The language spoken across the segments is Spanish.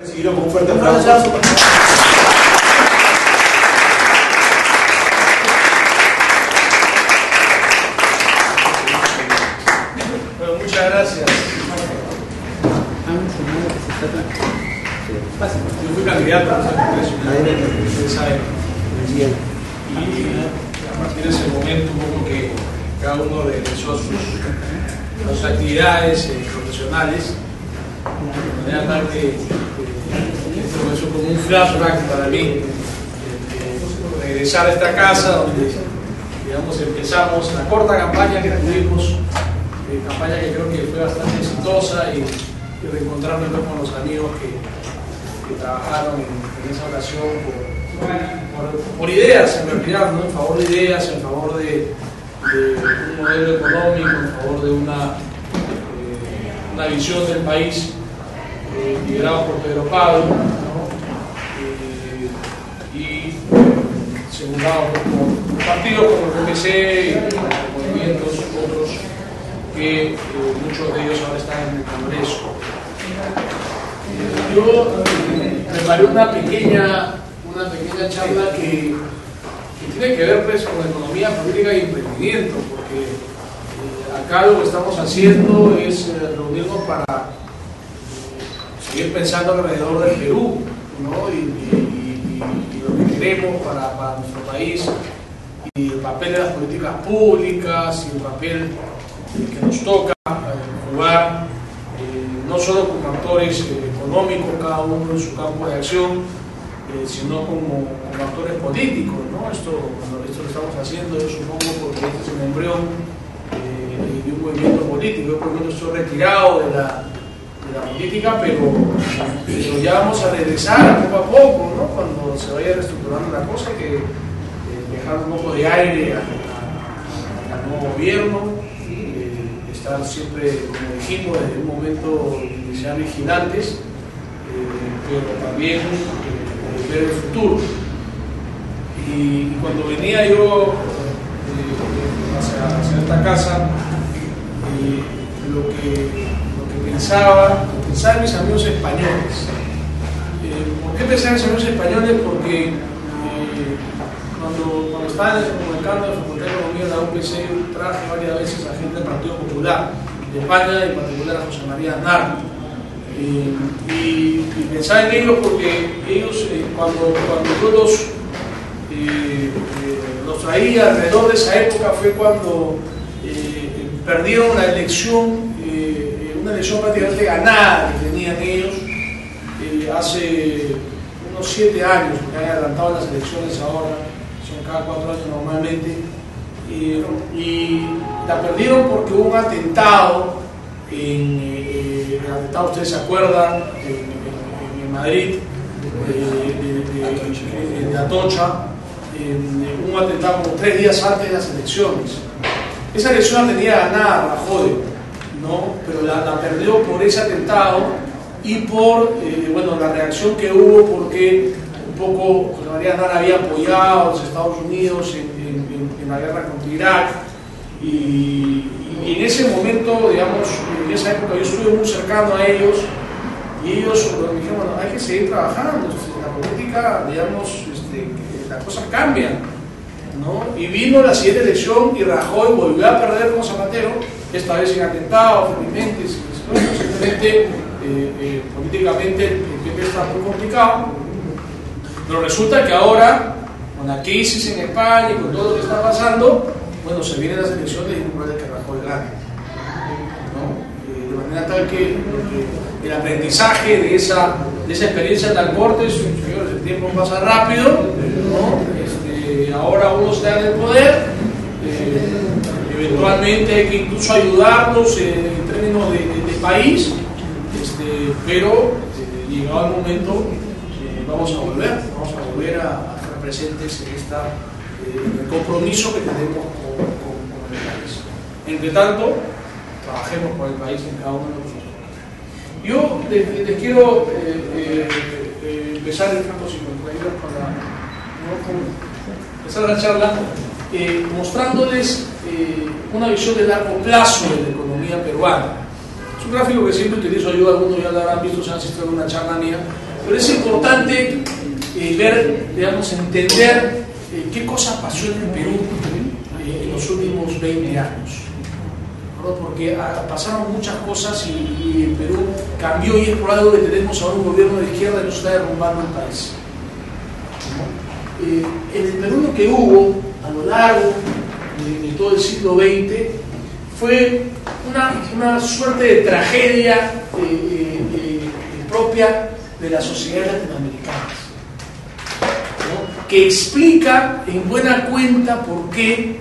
Recibido con un fuerte aplauso. Bueno, muchas gracias. Yo fui candidato al Congreso, ustedes saben. Y a partir de ese momento, un poco que cada uno realizó sus actividades profesionales, de manera tal que esto comenzó como un flashback para mí, regresar a esta casa donde, digamos, empezamos la corta campaña que tuvimos, campaña que creo que fue bastante exitosa, y reencontrarnos con los amigos que trabajaron en esa ocasión por ideas, en realidad, ¿no? En favor de ideas, en favor de un modelo económico, en favor de una visión del país liderado por Pedro Pablo, ¿no? Y secundado por partidos como el PPC y movimientos otros que muchos de ellos ahora están en el Congreso. Yo preparé una pequeña charla que tiene que ver, pues, con economía, política y emprendimiento, porque acá lo que estamos haciendo es reunirnos para seguir pensando alrededor del Perú, ¿no? y lo que queremos para nuestro país, y el papel de las políticas públicas, y el papel que nos toca jugar, no solo como actores económicos, cada uno en su campo de acción, sino como actores políticos, ¿no? Esto que estamos haciendo, yo supongo, porque este es un embrión de un movimiento político. Yo por lo menos estoy retirado de la política, pero ya vamos a regresar poco a poco, ¿no? Cuando se vaya reestructurando la cosa, hay que dejar un poco de aire al nuevo gobierno, estar siempre, como dijimos, desde un momento de ser vigilantes, pero también ver el futuro. Y cuando venía yo hacia esta casa, lo que pensaba en mis amigos españoles. ¿Por qué pensaba en mis amigos españoles? Porque cuando estaba en el mercado de la Facultad de Economía de la UPC, traje varias veces a gente del Partido Popular de España, y en particular a José María Aznar. Y pensaba en ellos porque ellos, cuando yo los traía alrededor de esa época, fue cuando perdieron la elección, una elección prácticamente ganada que tenían ellos hace unos 7 años, porque han adelantado las elecciones ahora, son cada 4 años normalmente, y la perdieron porque hubo un atentado, ustedes se acuerdan, en Madrid, de Atocha, un atentado como 3 días antes de las elecciones. Esa elección la tenía ganada Rajoy, ¿no? Pero la perdió por ese atentado y por la reacción que hubo, porque un poco José María Aznar había apoyado a los Estados Unidos en la guerra contra Irak, y en ese momento, digamos, en esa época yo estuve muy cercano a ellos, y ellos me dijeron, bueno, hay que seguir trabajando, la política, digamos, las cosas cambian, ¿no? Y vino la siguiente elección y Rajoy volvió a perder con Zapatero, esta vez sin atentado, felizmente, simplemente políticamente el PP está muy complicado, pero resulta que ahora, con la crisis en España y con todo lo que está pasando, bueno, se vienen las elecciones y es muy probable que Rajoy gane, ¿no? De manera tal que el aprendizaje de esa experiencia tan corta, señores, el tiempo pasa rápido, ¿no? Ahora uno está en el poder, eventualmente hay que incluso ayudarlos en términos de país, pero llegado el momento vamos a volver a estar presentes en el compromiso que tenemos con el país. Entre tanto, trabajemos con el país en cada uno de nosotros. Yo les quiero empezar el campo 52 empezar la charla mostrándoles una visión de largo plazo de la economía peruana. Es un gráfico que siempre utilizo yo, algunos ya lo habrán visto, se han asistido a una charla mía, Pero es importante ver, digamos, entender qué cosa pasó en el Perú en los últimos 20 años. ¿No? Porque pasaron muchas cosas y el Perú cambió, y es por algo que tenemos ahora un gobierno de izquierda que nos está derrumbando el país. ¿No? En el Perú lo que hubo a lo largo de todo el siglo XX fue una suerte de tragedia propia de las sociedades latinoamericanas, ¿no? Que explica en buena cuenta por qué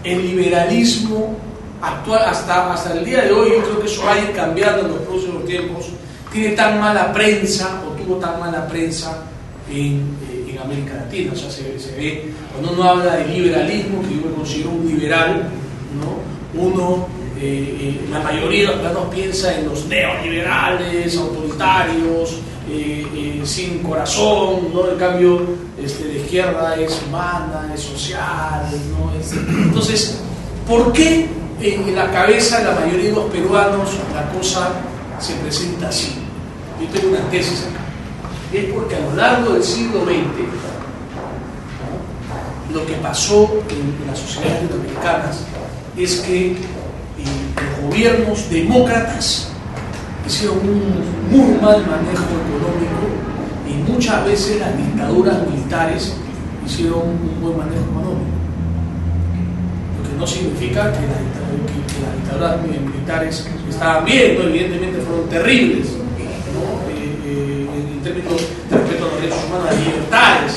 el liberalismo actual, hasta el día de hoy, yo creo que eso va a ir cambiando en los próximos tiempos, tiene tan mala prensa, o tuvo tan mala prensa en América Latina. O sea, se ve, cuando uno habla de liberalismo, que yo me considero un liberal, ¿no? La mayoría de los peruanos piensa en los neoliberales, autoritarios, sin corazón, ¿no? En cambio, la izquierda es humana, es social, ¿no? Entonces, ¿por qué en la cabeza de la mayoría de los peruanos la cosa se presenta así? Yo tengo una tesis acá. Es porque a lo largo del siglo XX, ¿no? Lo que pasó en las sociedades latinoamericanas es que los gobiernos demócratas hicieron un muy mal manejo económico, y muchas veces las dictaduras militares hicieron un buen manejo económico. Lo que no significa que las dictaduras militares estaban bien, ¿no? Evidentemente fueron terribles, ¿no? En términos de respeto a los derechos humanos, las libertades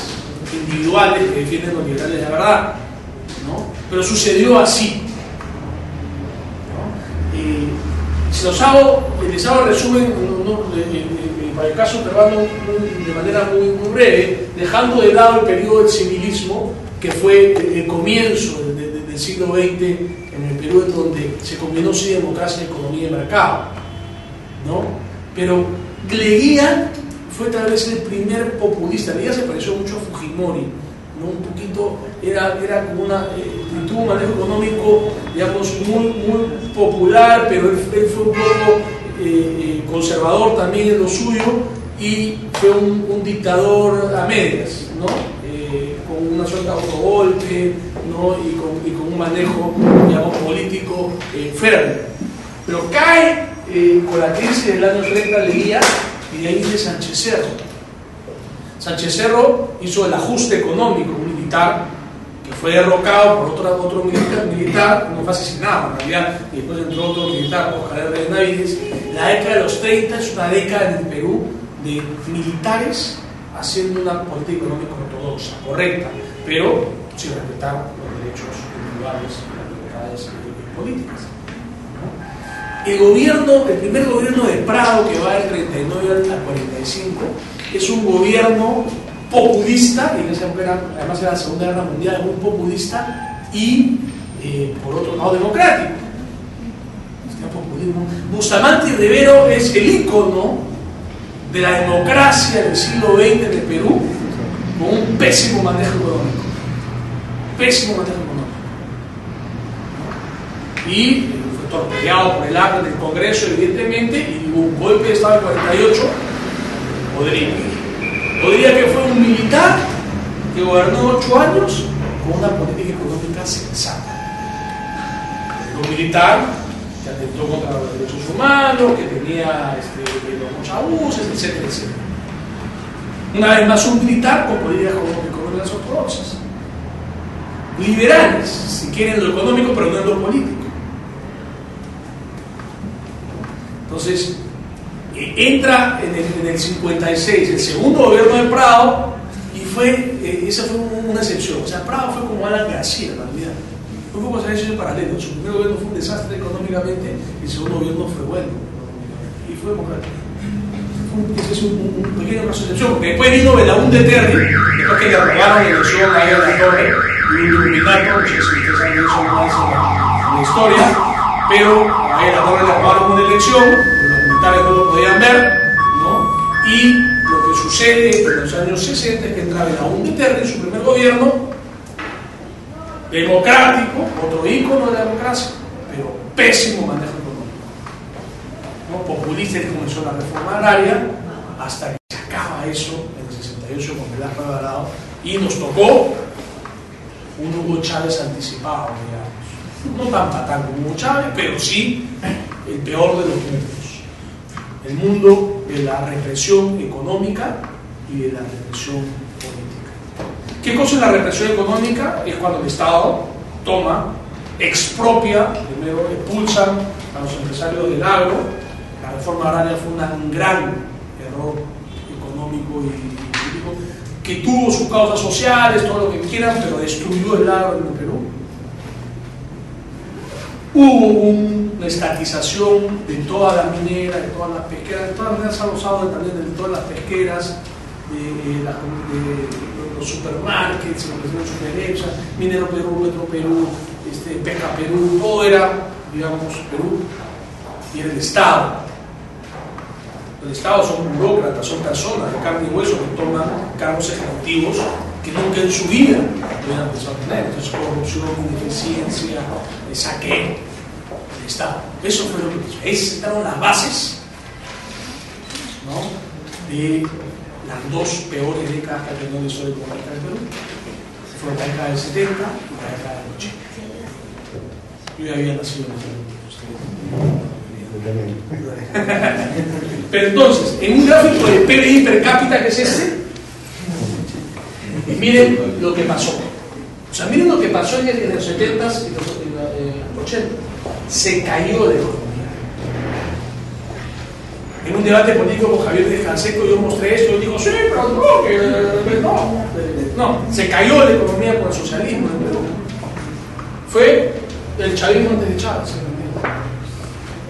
individuales que defienden los liberales de la verdad, ¿no? Pero sucedió así. Si les hago el resumen, para el caso peruano, de manera muy breve, dejando de lado el periodo del civilismo, que fue el comienzo del siglo XX en el Perú, donde se combinó sí democracia, economía y mercado, ¿no? Pero Leguía fue tal vez el primer populista. Leguía se pareció mucho a Fujimori, ¿no? Un poquito, era como tuvo un manejo económico, digamos, muy popular, pero él fue un poco conservador también en lo suyo, y fue un dictador a medias, ¿no? Con una suerte de autogolpe, ¿no? y con un manejo, digamos, político férreo. Pero cae con la crisis del año 30 Leguía, y de ahí viene Sánchez Cerro. Sánchez Cerro hizo el ajuste económico militar, que fue derrocado por otro militar, no fue asesinado en realidad, y después entró otro militar, Oscar R. Benavides. La década de los 30 es una década en el Perú de militares haciendo una política económica ortodoxa, correcta, pero sin respetar los derechos individuales y las libertades políticas, ¿no? El primer gobierno de Prado, que va del 39 al 45, es un gobierno populista, y en esa época, además era la Segunda Guerra Mundial, muy populista, y por otro lado democrático. Populismo. Bustamante Rivero es el ícono de la democracia del siglo XX en el Perú, con un pésimo manejo económico. Pésimo manejo económico. Y fue torpedeado por el acta del Congreso, evidentemente, y hubo un golpe de Estado en 48. Podría que fue un militar que gobernó 8 años con una política económica sensata. Un militar que atentó contra los derechos humanos, que tenía muchos abusos, etcétera, etcétera. Una vez más, un militar con políticas económicas ortodoxas. Liberales, si quieren lo económico, pero no en lo político. Entonces, entra en el 56 el segundo gobierno de Prado, y esa fue una excepción. O sea, Prado fue como Alan García en realidad. Fue un poco en paralelo. Su primer gobierno fue un desastre económicamente, y el segundo gobierno fue bueno y fue democrático. Ese es un pequeño caso de excepción, porque después vino Belaúnde Terry, después que le robaron la elección a la Torre, y un iluminato, no sé si ustedes saben eso en la historia, pero a la Torre le robaron una elección, los militares no lo podían ver, ¿no? Y lo que sucede en los años 60 es que entra Belaúnde Terry en su primer gobierno, democrático, otro ícono de la democracia, pero pésimo manejo económico, ¿no? Populista, que comenzó la reforma agraria, hasta que se acaba a eso en el 68 con Velasco Alvarado, y nos tocó un Hugo Chávez anticipado, digamos. No tan patán como Hugo Chávez, pero sí el peor de los mundos. El mundo de la represión económica y de la represión política. ¿Qué cosa es la represión económica? Es cuando el Estado toma, expropia, primero expulsa a los empresarios del agro. La reforma agraria fue un gran error económico y político que tuvo sus causas sociales, todo lo que quieran, pero destruyó el agro en el Perú. Hubo una estatización de todas las mineras, de todas las pesqueras, de todas las mineras han usado también de todas las pesqueras, de los supermarkets, Minero Perú, Metro Perú, Pesca Perú, todo era, digamos, Perú, y era el Estado. El Estado son burócratas, son personas de carne y hueso que toman cargos ejecutivos que nunca en su vida hubieran pensado tener. Entonces, corrupción, ineficiencia, saqueo del Estado. Eso fue lo que pasó. Ahí se sentaron las bases, ¿no?, de las dos peores décadas que ha tenido la historia económica del Perú. Fue la década del 70 y la década del 80. Yo ya había nacido en ese momento. Pero entonces, en un gráfico de PBI per cápita, que es este, y miren lo que pasó. O sea, miren lo que pasó en los 70s y los 80. Se cayó la economía. En un debate político con Javier Díaz Canseco yo mostré esto y digo, sí, pero no, se cayó la economía con el socialismo en Perú. Fue el chavismo antes de Chávez.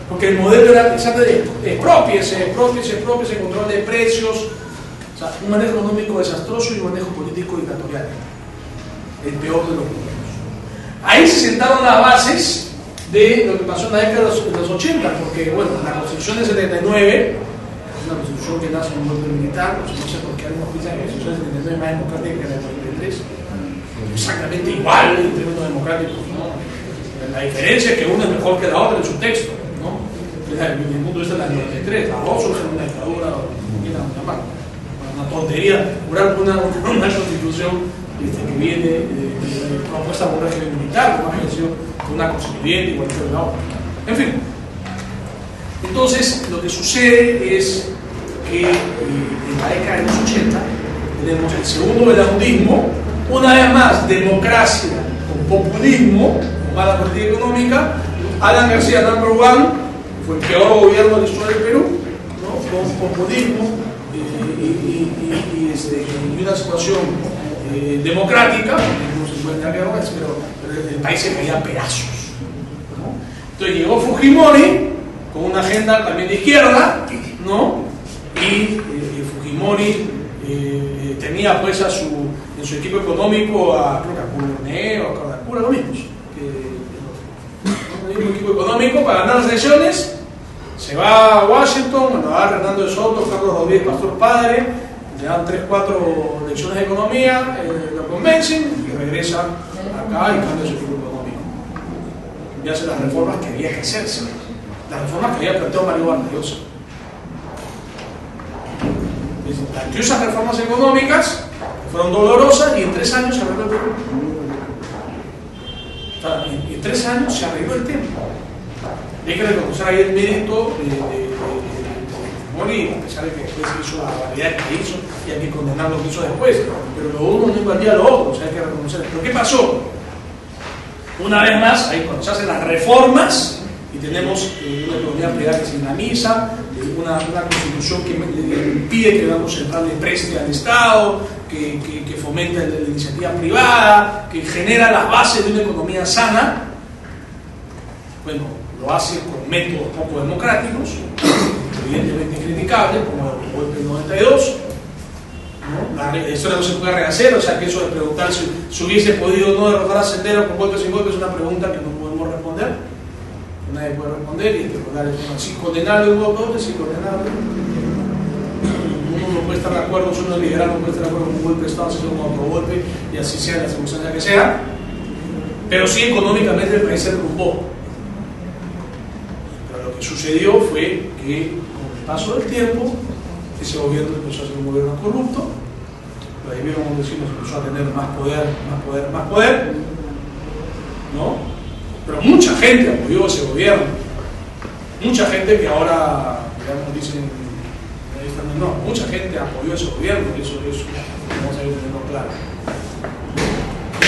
Porque el modelo era exactamente expropiese, control de precios, o sea, un manejo económico desastroso y un manejo político dictatorial. El peor de los modelos. Ahí se sentaron las bases de lo que pasó en la década de los 80, porque, bueno, la Constitución del 79, es una Constitución que nace en un golpe militar, no sé por qué algunos piensan que la Constitución del 79 es más democrática que la del 93, exactamente igual en términos democráticos, ¿no? La diferencia es que una es mejor que la otra en su texto, ¿no? Desde mi punto de vista, la del 93, la dos surge en una dictadura, como quieran llamar, una tontería, una Constitución que viene propuesta por un régimen militar, como ha sido una constituyente igual que la otra. En fin, entonces lo que sucede es que en la década de los 80 tenemos el segundo velaundismo, una vez más democracia con populismo, con mala política económica. Alan García, number one, fue el peor gobierno de la historia del Perú, ¿no?, con populismo y una situación democrática, no se puede entrar pero el país se caía a pedazos, ¿no? Entonces llegó Fujimori con una agenda también de izquierda, ¿no? Y Fujimori tenía pues en su equipo económico creo que a Pulone o a Cura, lo mismo, el mismo equipo económico para ganar las elecciones. Se va a Washington, lo va Hernando de Soto, Carlos Rodríguez Pastor Padre, le dan 3-4 lecciones de economía, lo convencen y regresa acá y cambia su equipo económico y hace las reformas que había que hacerse, las reformas que había planteado Mario Vargas Llosa. Planteó esas reformas económicas que fueron dolorosas y en 3 años se arregló el Perú. O sea, en 3 años se arregló el tema. Hay que reconocer ahí el mérito de Fujimori, a pesar de que después hizo la barbaridad que hizo y hay que condenar lo que hizo después, pero lo uno no invadía lo otro, o sea, hay que reconocer. ¿Pero qué pasó? Una vez más, ahí cuando se hacen las reformas y tenemos una economía privada que se dinamiza, una constitución que impide que el Banco Central le preste al Estado, que fomenta la iniciativa privada, que genera las bases de una economía sana. Bueno, lo hace con métodos poco democráticos, evidentemente criticables, como el golpe del 92, ¿no? La historia no se puede rehacer, o sea que eso de preguntar si hubiese podido no derrotar a Sendero con golpes sin golpes es una pregunta que no podemos responder, que nadie puede responder, y hay que recordar el tema, si condenable hubo golpes, si condenable. Uno no puede estar de acuerdo, si uno es liberal no puede estar de acuerdo con un golpe de Estado, sino con otro golpe, y así sea la circunstancia que sea, pero sí económicamente el país se derrumbó. Pero lo que sucedió fue que con el paso del tiempo ese gobierno empezó a ser un gobierno corrupto. Ahí vieron, como decimos, empezó a tener más poder, ¿no? Pero mucha gente apoyó ese gobierno, mucha gente que ahora, digamos, dicen, no, mucha gente apoyó ese gobierno, y eso vamos a tenerlo claro.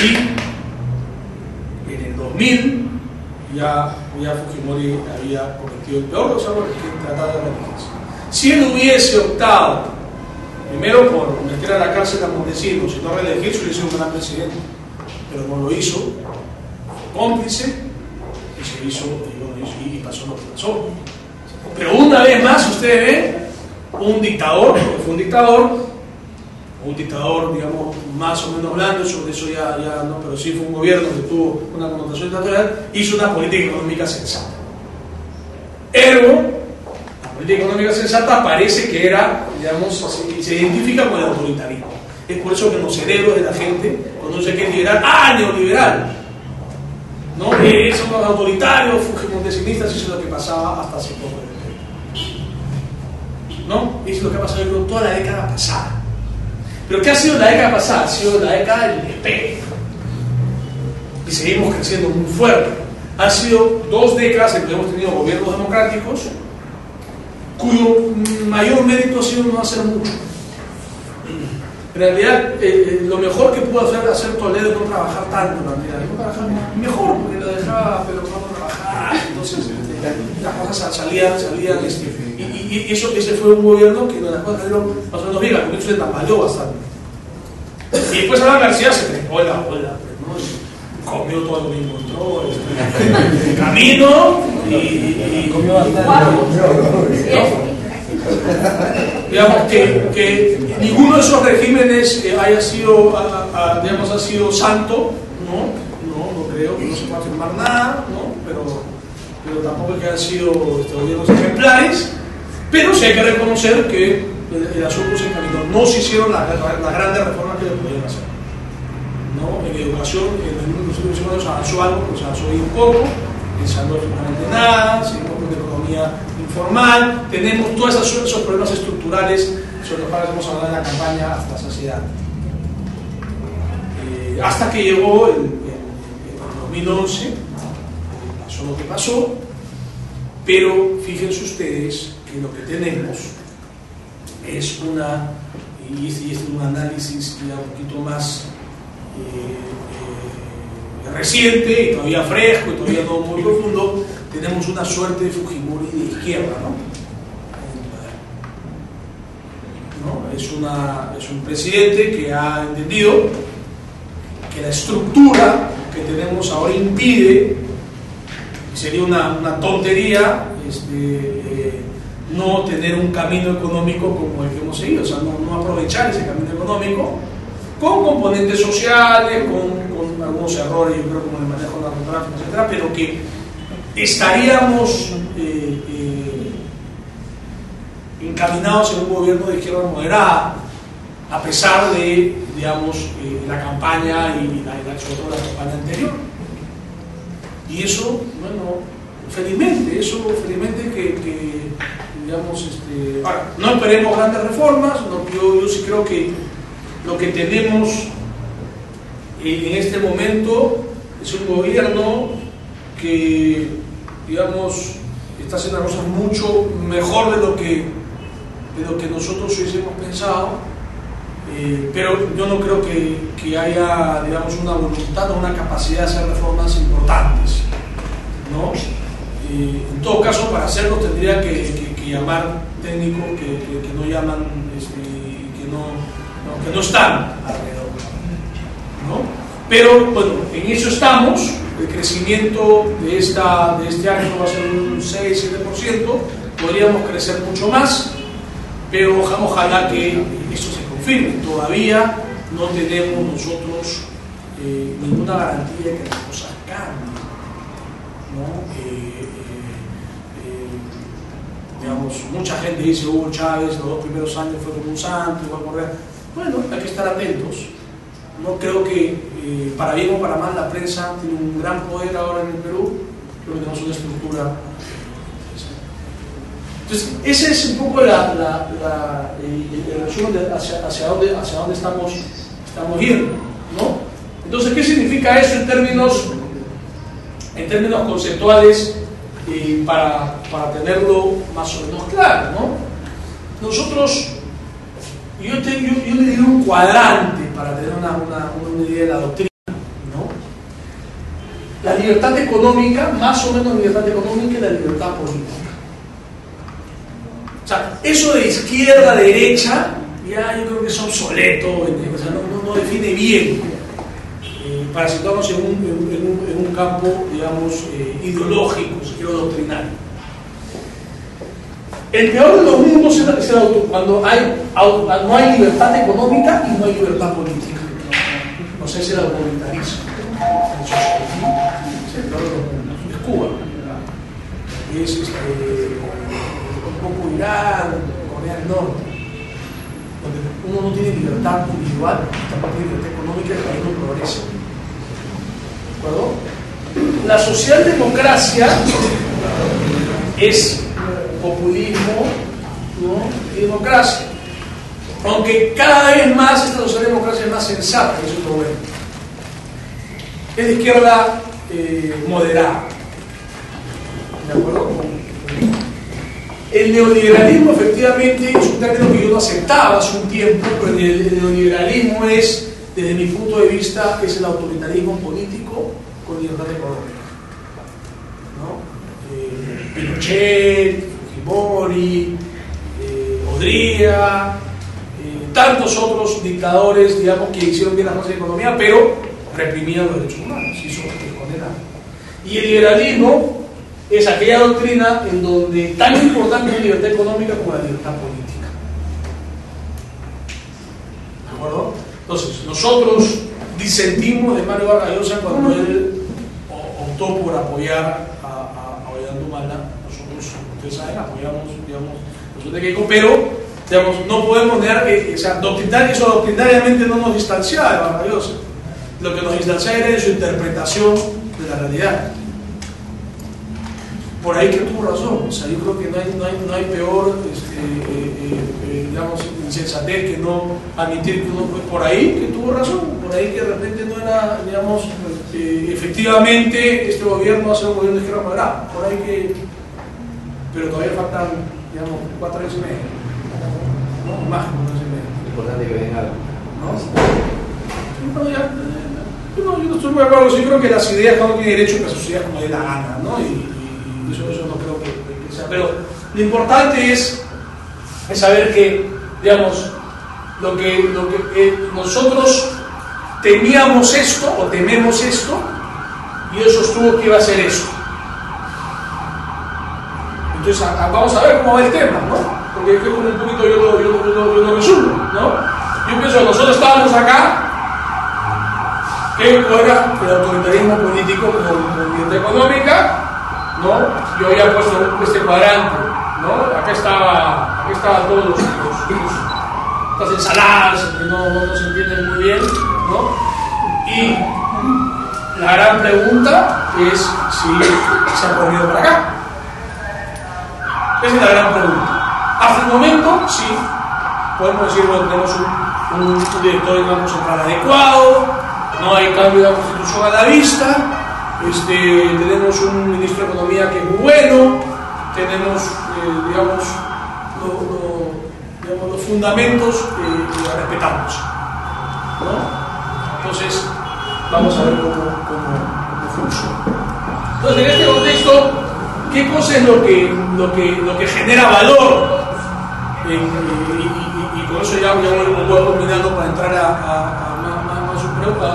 Y en el 2000 ya Fujimori había cometido el peor de los errores, que es tratar de reelegirse. Si él hubiese optado primero por meter a la cárcel a Montesinos y no reelegirse, hubiese sido un gran presidente, pero no lo hizo, fue cómplice y se hizo, y pasó lo que pasó. Pero una vez más ustedes ven un dictador, porque fue un dictador, digamos, más o menos blando, sobre eso ya no, pero sí fue un gobierno que tuvo una connotación dictatorial, hizo una política económica sensata. Ergo, la política económica sensata parece que era, digamos, se identifica con el autoritarismo. Es por eso que en los cerebros de la gente, cuando uno se quiere liberal, neoliberal, ¿no? Son los autoritarios, fujimontesinistas, eso es lo que pasaba hasta hace poco. ¿No? Eso es lo que ha pasado toda la década pasada. ¿Pero qué ha sido la década pasada? Ha sido la década del despegue. Y seguimos creciendo muy fuerte. Han sido 2 décadas en que hemos tenido gobiernos democráticos cuyo mayor mérito ha sido no hacer mucho. En realidad, lo mejor que pudo hacer Toledo es no trabajar tanto, en realidad. No trabajar mejor, porque lo dejaba, pero no trabajar. Entonces, las cosas salían y ese fue un gobierno que las cosas salieron más o menos bien, la Constitución se tambaleó bastante. Y después a la García se trepó la ola, ¿no? Comió todo lo que encontró, el camino y comió bastante. Digamos que ninguno de esos regímenes haya sido, digamos, ha sido santo, no creo, que no se puede afirmar nada, ¿no? Pero tampoco es que hayan sido gobiernos ejemplares. Pero sí hay que reconocer que el asunto se encaminó. No se hicieron las grandes reformas que le podían hacer, ¿no? En educación, en los últimos años avanzó algo, pero se avanzó bien poco. En salud absolutamente nada, seguimos con economía informal, tenemos todos esos problemas estructurales sobre los cuales hemos hablado en la campaña hasta saciedad. Hasta que llegó el 2011, pasó lo que pasó, pero fíjense ustedes que lo que tenemos es un análisis ya un poquito más reciente y todavía fresco y todavía no muy profundo. Tenemos una suerte de Fujimori de izquierda, ¿no? Es un presidente que ha entendido que la estructura que tenemos ahora impide, y sería una tontería, no tener un camino económico como el que hemos seguido, o sea, no aprovechar ese camino económico con componentes sociales, con algunos errores, yo creo, como el manejo del narcotráfico, etcétera, pero que estaríamos encaminados en un gobierno de izquierda moderada, a pesar de, digamos, la campaña y sobre todo la campaña anterior. Y eso, bueno, felizmente que digamos, ahora, no esperemos grandes reformas, yo sí creo que lo que tenemos en este momento es un gobierno que, digamos, está haciendo las cosas mucho mejor de lo que nosotros hubiésemos pensado, pero yo no creo que haya, digamos, una voluntad o una capacidad de hacer reformas importantes, ¿no? En todo caso, para hacerlo tendría que llamar técnicos que no llaman, que no están alrededor, ¿no? Pero bueno, en eso estamos. El crecimiento de este año va a ser un 6-7%, podríamos crecer mucho más, pero ojalá que eso se confirme. Todavía no tenemos nosotros ninguna garantía de que las cosas cambien, ¿no? Digamos, mucha gente dice Hugo Chávez los 2 primeros años fue como un santo, igual Correa. Bueno, hay que estar atentos. No creo que, para bien o para mal, la prensa tiene un gran poder ahora en el Perú. Creo que tenemos una estructura. Entonces, ese es un poco el resumen de hacia dónde estamos yendo, ¿no? Entonces, ¿qué significa eso en términos conceptuales para tenerlo más o menos claro, ¿no? Nosotros, yo le diría un cuadrante para tener una idea de la doctrina, ¿no? La libertad económica, más o menos libertad económica, y la libertad política. O sea, eso de izquierda a derecha, ya yo creo que es obsoleto, o sea, no define bien, para situarnos en un campo, digamos, ideológico, si quiero, doctrinario. El peor de los mundos es cuando no hay libertad económica y no hay libertad política. O sea, es el autoritarismo. Es el peor de los mundos. Es Cuba. Es un poco Irán, Corea del Norte, donde uno no tiene libertad individual, tampoco tiene libertad económica y el país no progresa. ¿De acuerdo? La socialdemocracia es populismo, ¿no? Y democracia. Aunque cada vez más esta socialdemocracia es más sensata, eso es lo bueno. Es de izquierda moderada. ¿De acuerdo? El neoliberalismo efectivamente es un término que yo no aceptaba hace un tiempo, pero el neoliberalismo es, desde mi punto de vista, es el autoritarismo político con libertad económica, ¿no? Pinochet, Fujimori, Odría, tantos otros dictadores, digamos, que hicieron bien las cosas de economía, pero reprimían los derechos humanos, y eso es condenable. Y el liberalismo es aquella doctrina en donde tan importante es la libertad económica como la libertad política. ¿De acuerdo? Entonces, nosotros disentimos de Mario Vargas Llosa cuando él optó por apoyar a Ollantaytamala. Nosotros, ustedes saben, apoyamos, digamos, los de Keiko, pero, digamos, no podemos negar que, o sea, doctrinariamente no nos distanciaba de Vargas Llosa. Lo que nos distanciaba era en su interpretación de la realidad. Por ahí que tuvo razón, o sea, yo creo que no hay peor, digamos, insensatez que no admitir que uno fue por ahí que tuvo razón, por ahí que de repente no era, digamos, efectivamente este gobierno va a ser un gobierno de izquierda moderada, por ahí que, pero todavía faltan, digamos, 4 años y medio, ¿no? Más de 4 años y medio. Es importante que venga algo. ¿No? Yo no estoy muy de acuerdo, yo creo que las ideas cada uno tiene derecho a que sus ideas como dé la gana, ¿no? Eso no creo que sea, pero lo importante es saber que, digamos, lo que nosotros temíamos esto o tememos esto, y él sostuvo que iba a ser esto. Entonces vamos a ver cómo va el tema, ¿no? Porque es como un poquito yo lo resumo, ¿no? Yo pienso que nosotros estábamos acá, que era el autoritarismo político con libertad económica, ¿no? Yo había puesto este cuadrante, ¿no? Acá estaban todos estas ensaladas que no se entienden muy bien, ¿no? Y la gran pregunta es si se han movido para acá. Esa es la gran pregunta. Hasta el momento, sí, podemos decir, bueno, tenemos un director del Banco Central adecuado, no hay cambio de la Constitución a la vista. Tenemos un ministro de Economía que es muy bueno, tenemos, digamos, los fundamentos respetamos, ¿no? Entonces, vamos a ver cómo funciona. Entonces, en este contexto, ¿qué cosa es lo que genera valor? Y con eso ya voy combinando para entrar a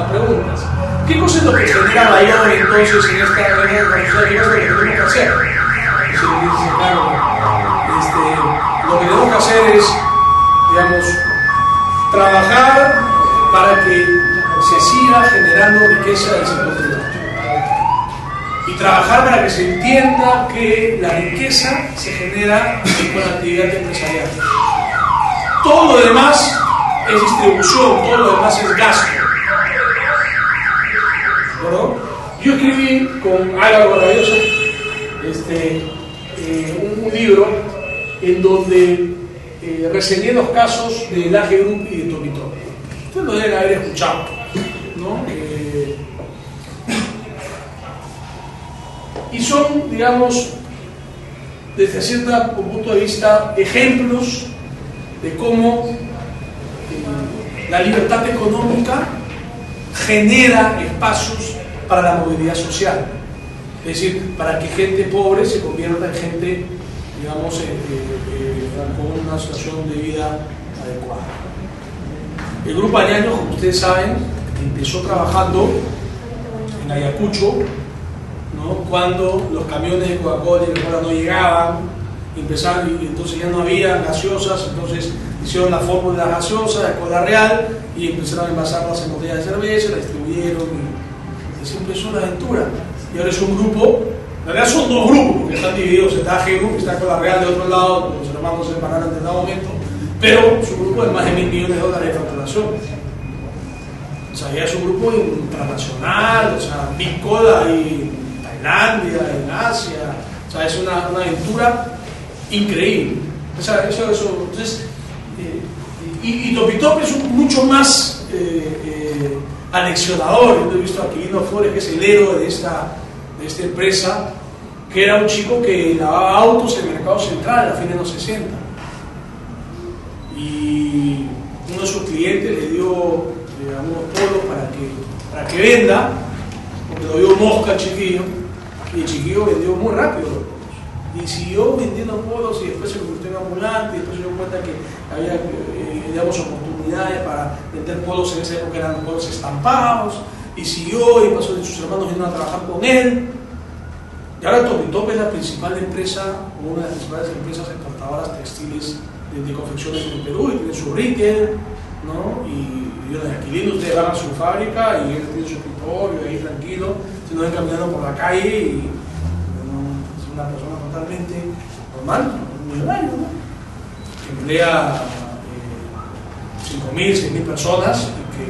preguntas. ¿Qué cosa es lo que genera valor entonces en esta organización? ¿Qué es lo que tenemos que hacer? Lo que tenemos que hacer es, digamos, trabajar para que se siga generando riqueza del sector privado. Y trabajar para que se entienda que la riqueza se genera con la actividad empresarial. Todo lo demás es distribución, todo lo demás es gasto. Yo escribí con Álvaro Vargas Llosa un libro en donde reseñé los casos del AG Group y de Topitope. Ustedes lo deben haber escuchado, ¿no? Y son, digamos, desde cierto punto de vista, ejemplos de cómo la libertad económica genera espacios para la movilidad social. Es decir, para que gente pobre se convierta en gente, digamos, con una situación de vida adecuada. El Grupo Añaños, como ustedes saben, empezó trabajando en Ayacucho, ¿no? Cuando los camiones de Coca-Cola y Coca-Cola no llegaban, empezaron, y entonces ya no había gaseosas, entonces hicieron la fórmula de la gaseosa, de Cola Real, y empezaron a envasarlas en botellas de cerveza, la distribuyeron, y así empezó la aventura. Y ahora es un grupo, en realidad son dos grupos, porque están divididos, está AG Group y está Cola Real de otro lado, los hermanos se separaron en dado momento, pero es un grupo de más de $1.000 millones de facturación. O sea, ya es un grupo internacional, o sea, Big Cola y Tailandia, en Asia, o sea, es una aventura increíble. Entonces, y Topitope es mucho más aleccionador. Yo he visto a Aquilino Flores, que es el héroe de esta empresa, que era un chico que lavaba autos en el mercado central a fines de los 60. Y uno de sus clientes le dio algunos polos para que venda, porque lo vio mosca al chiquillo, y el chiquillo vendió muy rápido. Y siguió vendiendo polos y después se convirtió en ambulante, y después se dio cuenta que había digamos, oportunidades para vender polos. En esa época eran polos estampados, y siguió, y pasó de sus hermanos vinieron a trabajar con él. Y ahora Topitope es la principal empresa, o una de las principales empresas exportadoras textiles de confecciones en el Perú, y tiene su retail, ¿no? Y de Aquilino ustedes van a su fábrica y él tiene su escritorio ahí tranquilo, se nos ven caminando por la calle y es una persona totalmente normal, un millonario, ¿no? Que emplea 5.000, 6.000 personas y que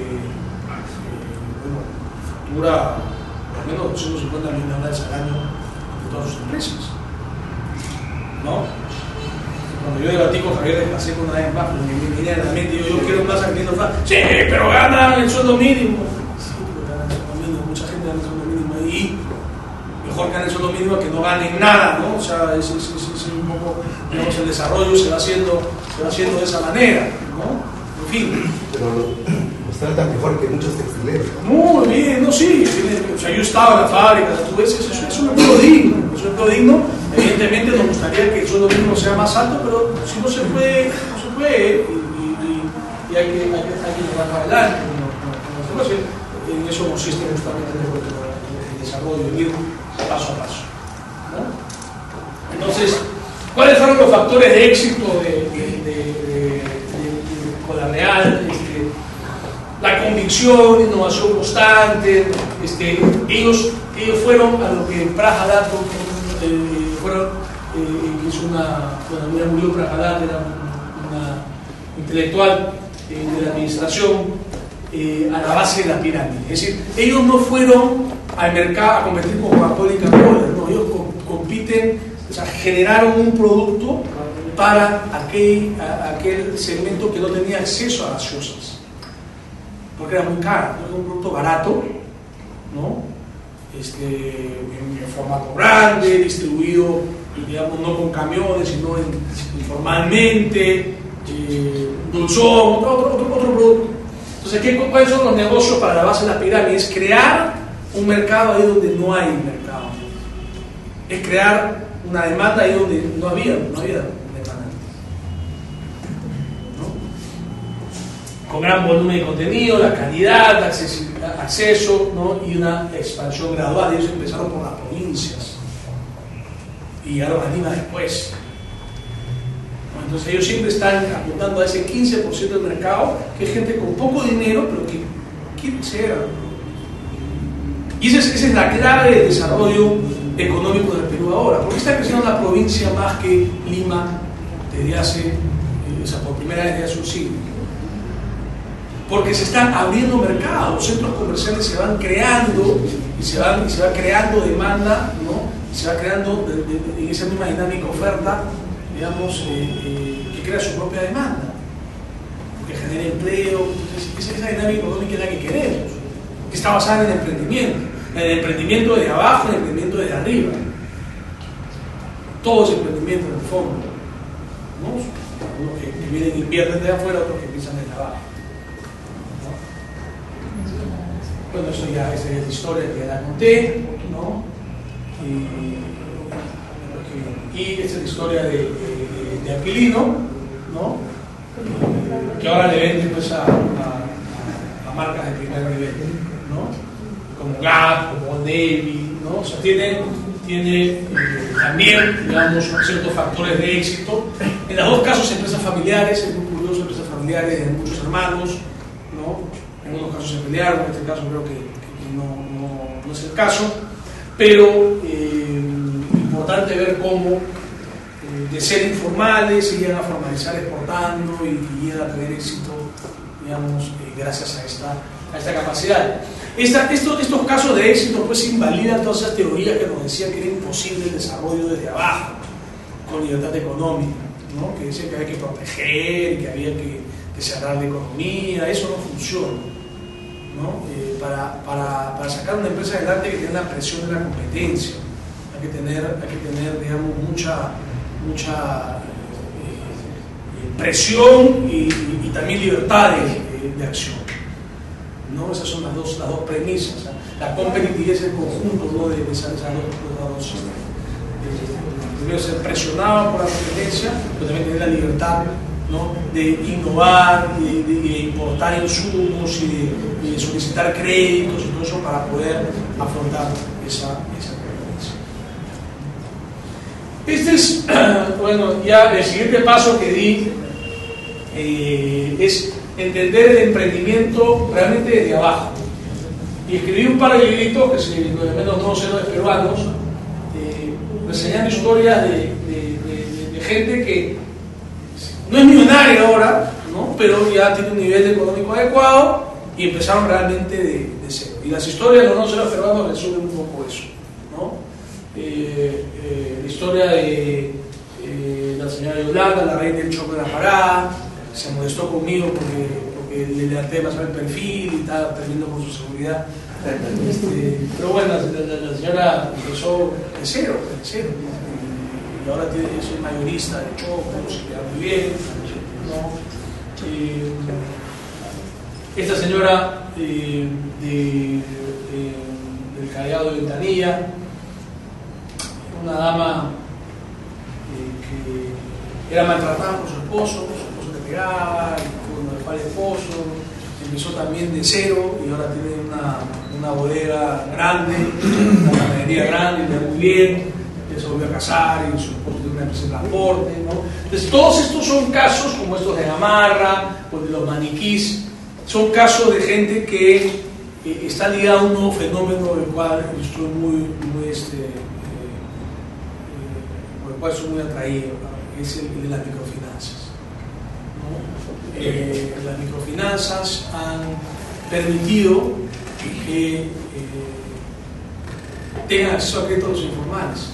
bueno, factura al menos 250 millones de dólares al año de todas sus empresas, ¿no? Cuando yo debatí con Javier Despaseco una vez más, me venía a la mente, yo quiero más Aquilino Flores, sí, pero ganan el sueldo mínimo. Sí, pero ganan el sueldo mínimo, mucha gente gana el sueldo mínimo y mejor ganar el sueldo mínimo que no ganen nada, ¿no? O sea, es un poco, digamos, el desarrollo se va haciendo de esa manera, ¿no? En fin. Pero los tratan mejor que muchos textileros, ¿no? Muy bien, no, sí. O sea, yo estaba en la fábrica, tú ves, eso es un empleo digno, es un empleo digno. Evidentemente nos gustaría que el sueldo mínimo sea más alto, pero si no se puede, no se puede, y hay que llevar para adelante. En eso consiste justamente el desarrollo, ir paso a paso, ¿no? Entonces, ¿cuáles fueron los factores de éxito de Cola Real? La convicción, innovación constante. Ellos fueron a lo que Praja Dato fueron, que es bueno, murió Praja Dato, era una intelectual de la administración, a la base de la pirámide. Es decir, ellos no fueron al mercado a competir con Coca-Cola y Coca-Cola, no, ellos compiten, o sea, generaron un producto para aquel segmento que no tenía acceso a gaseosas, porque era muy caro, ¿no? Era un producto barato, ¿no? En formato grande, distribuido, digamos, no con camiones, sino informalmente, dulzón, otro producto. Entonces, ¿cuáles son los negocios para la base de la pirámide? Es crear un mercado ahí donde no hay mercado, es crear una demanda ahí donde no había demanda, ¿no? Con gran volumen de contenido, la calidad, acceso, ¿no? Y una expansión gradual. Ellos empezaron por las provincias y llegaron a Lima después. Entonces ellos siempre están apuntando a ese 15% del mercado, que es gente con poco dinero, pero que quiere ser. Y esa es la clave del desarrollo económico del Perú ahora. ¿Por qué está creciendo la provincia más que Lima desde hace, por primera vez desde hace un siglo? Porque se están abriendo mercados, los centros comerciales se van creando y se va creando demanda, ¿no? Y se va creando en esa misma dinámica oferta, digamos, que crea su propia demanda, que genera empleo. Entonces, esa dinámica económica es la que queremos, que está basada en el emprendimiento desde abajo, en el emprendimiento desde arriba. Todo es emprendimiento en el fondo, ¿no? Unos que vienen e invierten de afuera, otros que empiezan desde abajo, ¿no? Bueno, eso ya es la historia que ya la conté, ¿no? Y esta es la historia de Aquilino, ¿no? Que ahora le vende pues, a marcas de primer nivel, ¿no? Como Gap, como Navy, ¿no? O sea, tiene también, digamos, ciertos factores de éxito. En los dos casos, empresas familiares, es muy curioso, empresas familiares de muchos hermanos, ¿no? En unos casos se pelearon, en este caso creo que no es el caso, pero importante ver cómo de ser informales se llegan a formalizar exportando y llegan a tener éxito, digamos, gracias a esta capacidad. Estos casos de éxito pues invalidan todas esas teorías que nos decían que era imposible el desarrollo desde abajo, con libertad económica, ¿no? Que decían que había que proteger, que había que cerrar la economía. Eso no funciona, ¿no? Para sacar una empresa adelante hay que tener la presión de la competencia, hay que tener digamos, mucha presión y también libertad de acción, ¿no? Esas son las dos premisas, ¿eh? La competitividad es el conjunto, ¿no? de esas dos sistemas. Primero ser presionado por la competencia, pero también tener la libertad, ¿no? De innovar, de importar insumos y de solicitar créditos y todo eso para poder afrontar esa competencia. Este es, bueno, ya el siguiente paso que di es entender el emprendimiento realmente desde abajo. Y escribí un par de libritos que se lo menos todos héroes peruanos, reseñando historias de gente que no es millonaria ahora, ¿no? Pero ya tiene un nivel económico adecuado y empezaron realmente de cero. Y las historias de los héroes peruanos resumen un poco eso, ¿no? La historia de la señora Yolanda, la reina del choco de la parada, se molestó conmigo porque le levanté más el perfil y estaba temiendo por su seguridad. Pero bueno, la señora empezó de cero, y ahora es mayorista de chocos, se queda muy bien, ¿no? Esta señora del Callao de Ventanilla, una dama que era maltratada por su esposo le pegaba, y cuando le fue al esposo, empezó también de cero y ahora tiene una bodega grande, una panadería grande, le va muy bien, se volvió a casar y su esposo tiene una empresa de transporte, ¿no? Entonces todos estos son casos como estos de Gamarra o de los maniquís, son casos de gente que está ligada a un nuevo fenómeno del cual estoy muy por el cual soy muy atraído, ¿no? Es el de las microfinanzas, ¿no? Las microfinanzas han permitido que tengan acceso a créditos informales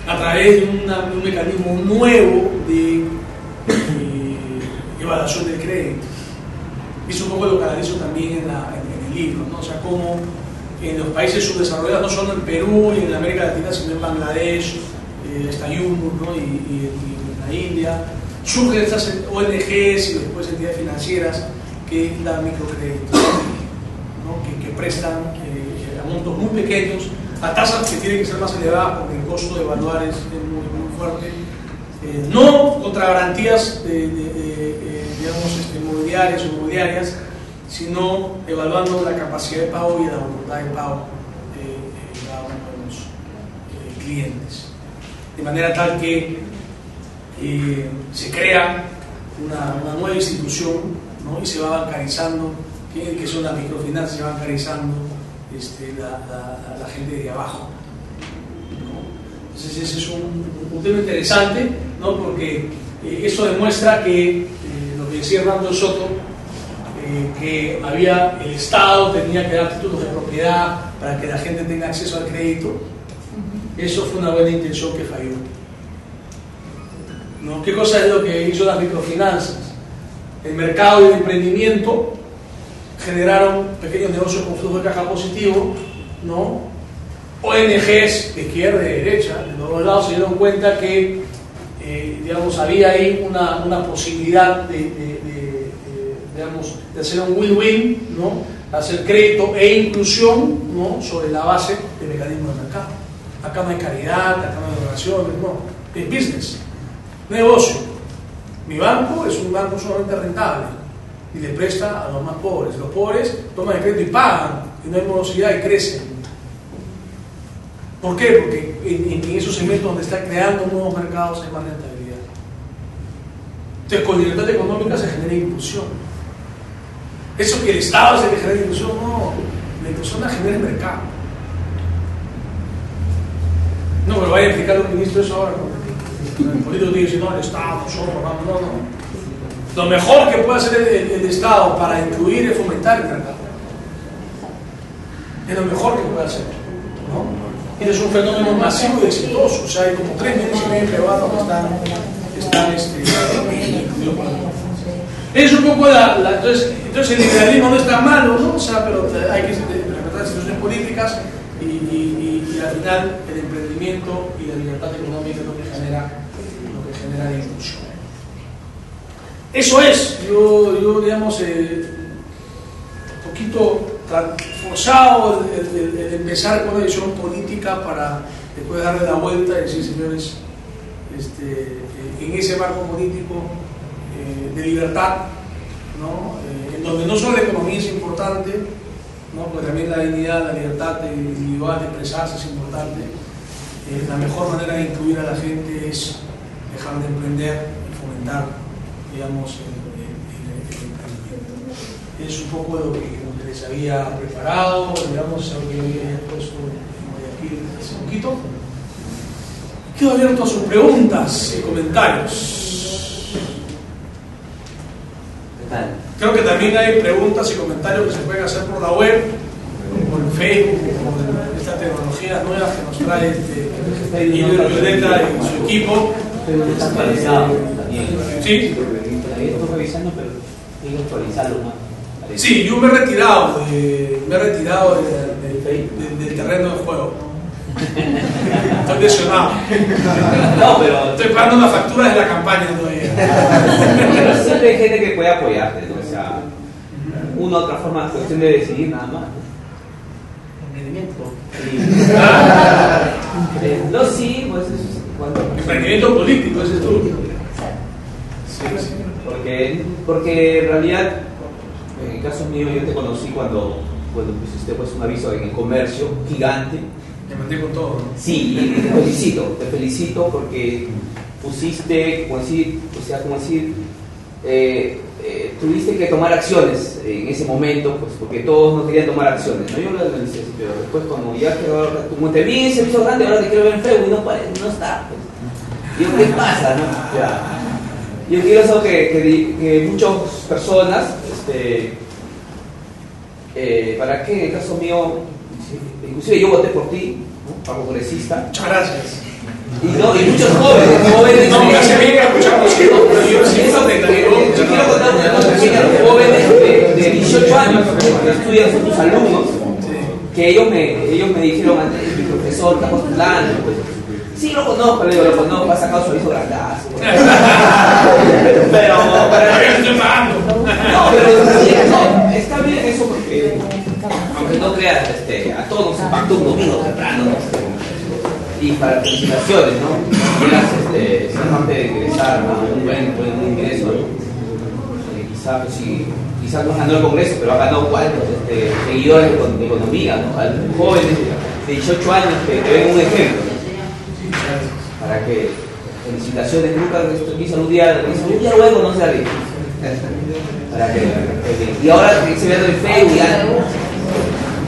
a través de un mecanismo nuevo de evaluación del crédito. Es un poco lo que analizo también en el libro, ¿no? O sea, cómo en los países subdesarrollados, no solo en Perú y en América Latina, sino en Bangladesh, está Yunus, ¿no? y en la India, surgen estas ONGs y después entidades financieras que dan microcréditos, ¿no? que prestan a montos muy pequeños, a tasas que tienen que ser más elevadas porque el costo de evaluar es muy fuerte, no contra garantías digamos, inmobiliarias, sino evaluando la capacidad de pago y la voluntad de pago de cada uno de los clientes. De manera tal que se crea una nueva institución, ¿no? Y se va bancarizando, que son las microfinanzas, se va bancarizando la gente de abajo, ¿no? Entonces ese es un tema interesante, ¿no? Porque eso demuestra que lo que decía Hernando Soto, que el Estado tenía que dar títulos de propiedad para que la gente tenga acceso al crédito. Eso fue una buena intención que falló. ¿no? ¿Qué cosa es lo que hizo las microfinanzas? El mercado y el emprendimiento generaron pequeños negocios con flujo de caja positivo, ¿no? ONGs de izquierda y de derecha, de los dos lados, se dieron cuenta que digamos, había ahí una posibilidad digamos, de hacer un win-win, ¿no? Hacer crédito e inclusión, ¿no? Sobre la base de mecanismos de mercado. Acá no hay caridad, acá no hay donaciones, no, es business, negocio. Mi banco es un banco sumamente rentable y le presta a los más pobres. Los pobres toman el crédito y pagan, y no hay morosidad y crecen. ¿Por qué? Porque en esos segmentos donde está creando nuevos mercados hay más rentabilidad. Entonces, con libertad económica se genera impulsión. Eso que el Estado es el que genera impulsión, no, la impulsión la genera el mercado. No me lo vaya a explicar un ministro eso ahora, ¿no? El político dice, no, el Estado, nosotros, no. Lo mejor que puede hacer el Estado para incluir es fomentar el mercado. Es lo mejor que puede hacer, ¿no? Y es un fenómeno masivo y exitoso. O sea, hay como 3 millones y medio peruanos que están incluidos por el mundo. Es un poco entonces el liberalismo no es tan malo, ¿no? O sea, pero hay que respetar las instituciones políticas y al final el emprendimiento y la libertad económica es lo que genera la inclusión. Eso es, yo digamos, un poquito forzado el empezar con una visión política para después darle la vuelta y decir, señores, en ese marco político de libertad, ¿no? En donde no solo la economía es importante, ¿no? Porque también la dignidad, la libertad individual de expresarse es importante. La mejor manera de incluir a la gente es dejar de emprender y fomentar, digamos, el emprendimiento. Es un poco lo que les había preparado, digamos, algo que había puesto aquí hace un poquito. Quedo abierto a sus preguntas y comentarios. Creo que también hay preguntas y comentarios que se pueden hacer por la web, por Facebook, por estas tecnologías nuevas que nos trae Violeta y su equipo. Sí. Estoy revisando, pero tengo que actualizarlo más. Sí, yo me he retirado del terreno de juego. Estoy lesionado. No, pero estoy pagando las facturas de la campaña todavía. Pero siempre hay gente que puede apoyarte, ¿no? O sea, una u otra forma, cuestión de decidir nada más. Emprendimiento. No, sí, pues eso es cuando. Emprendimiento político, ese es tú. Sí. Porque en realidad, en el caso mío, yo te conocí cuando pusiste pues un aviso en el comercio gigante. Te mandé con todo, ¿no? Sí, y te felicito porque pusiste, como decir, tuviste que tomar acciones en ese momento, pues porque todos no querían tomar acciones, ¿no? Yo lo analicé, pero después como ya que como te vi en ese aviso grande, ahora te quiero ver en Facebook y no está, pues. Digo, ¿qué pasa, no? O sea, yo quiero eso que muchas personas, para que en el caso mío, inclusive yo voté por ti, ¿no? Para congresista. Muchas gracias. Y muchos jóvenes. No, me hace bien escucharlos, pero yo sí yo quiero contar una cosa pequeña a los jóvenes de 18 años que estudian, son tus alumnos, que ellos me dijeron antes, mi profesor está postulando, pues. Sí, lo conozco, ha sacado su aviso grandazo. Pero está bien eso porque, aunque no creas, a todos nos impactó un domingo temprano, ¿no? Y para felicitaciones, ¿no? Quieras parte de ingresar, ¿no? Un buen ingreso, ¿no? Quizás no ganó el Congreso, pero ha ganado cuántos seguidores de economía, ¿no? Jóvenes de 18 años que te ven un ejemplo, ¿no? Para que felicitaciones, nunca realiza un día lo voy a conocer a alguien. Para que y ahora que se ve en Facebook ya.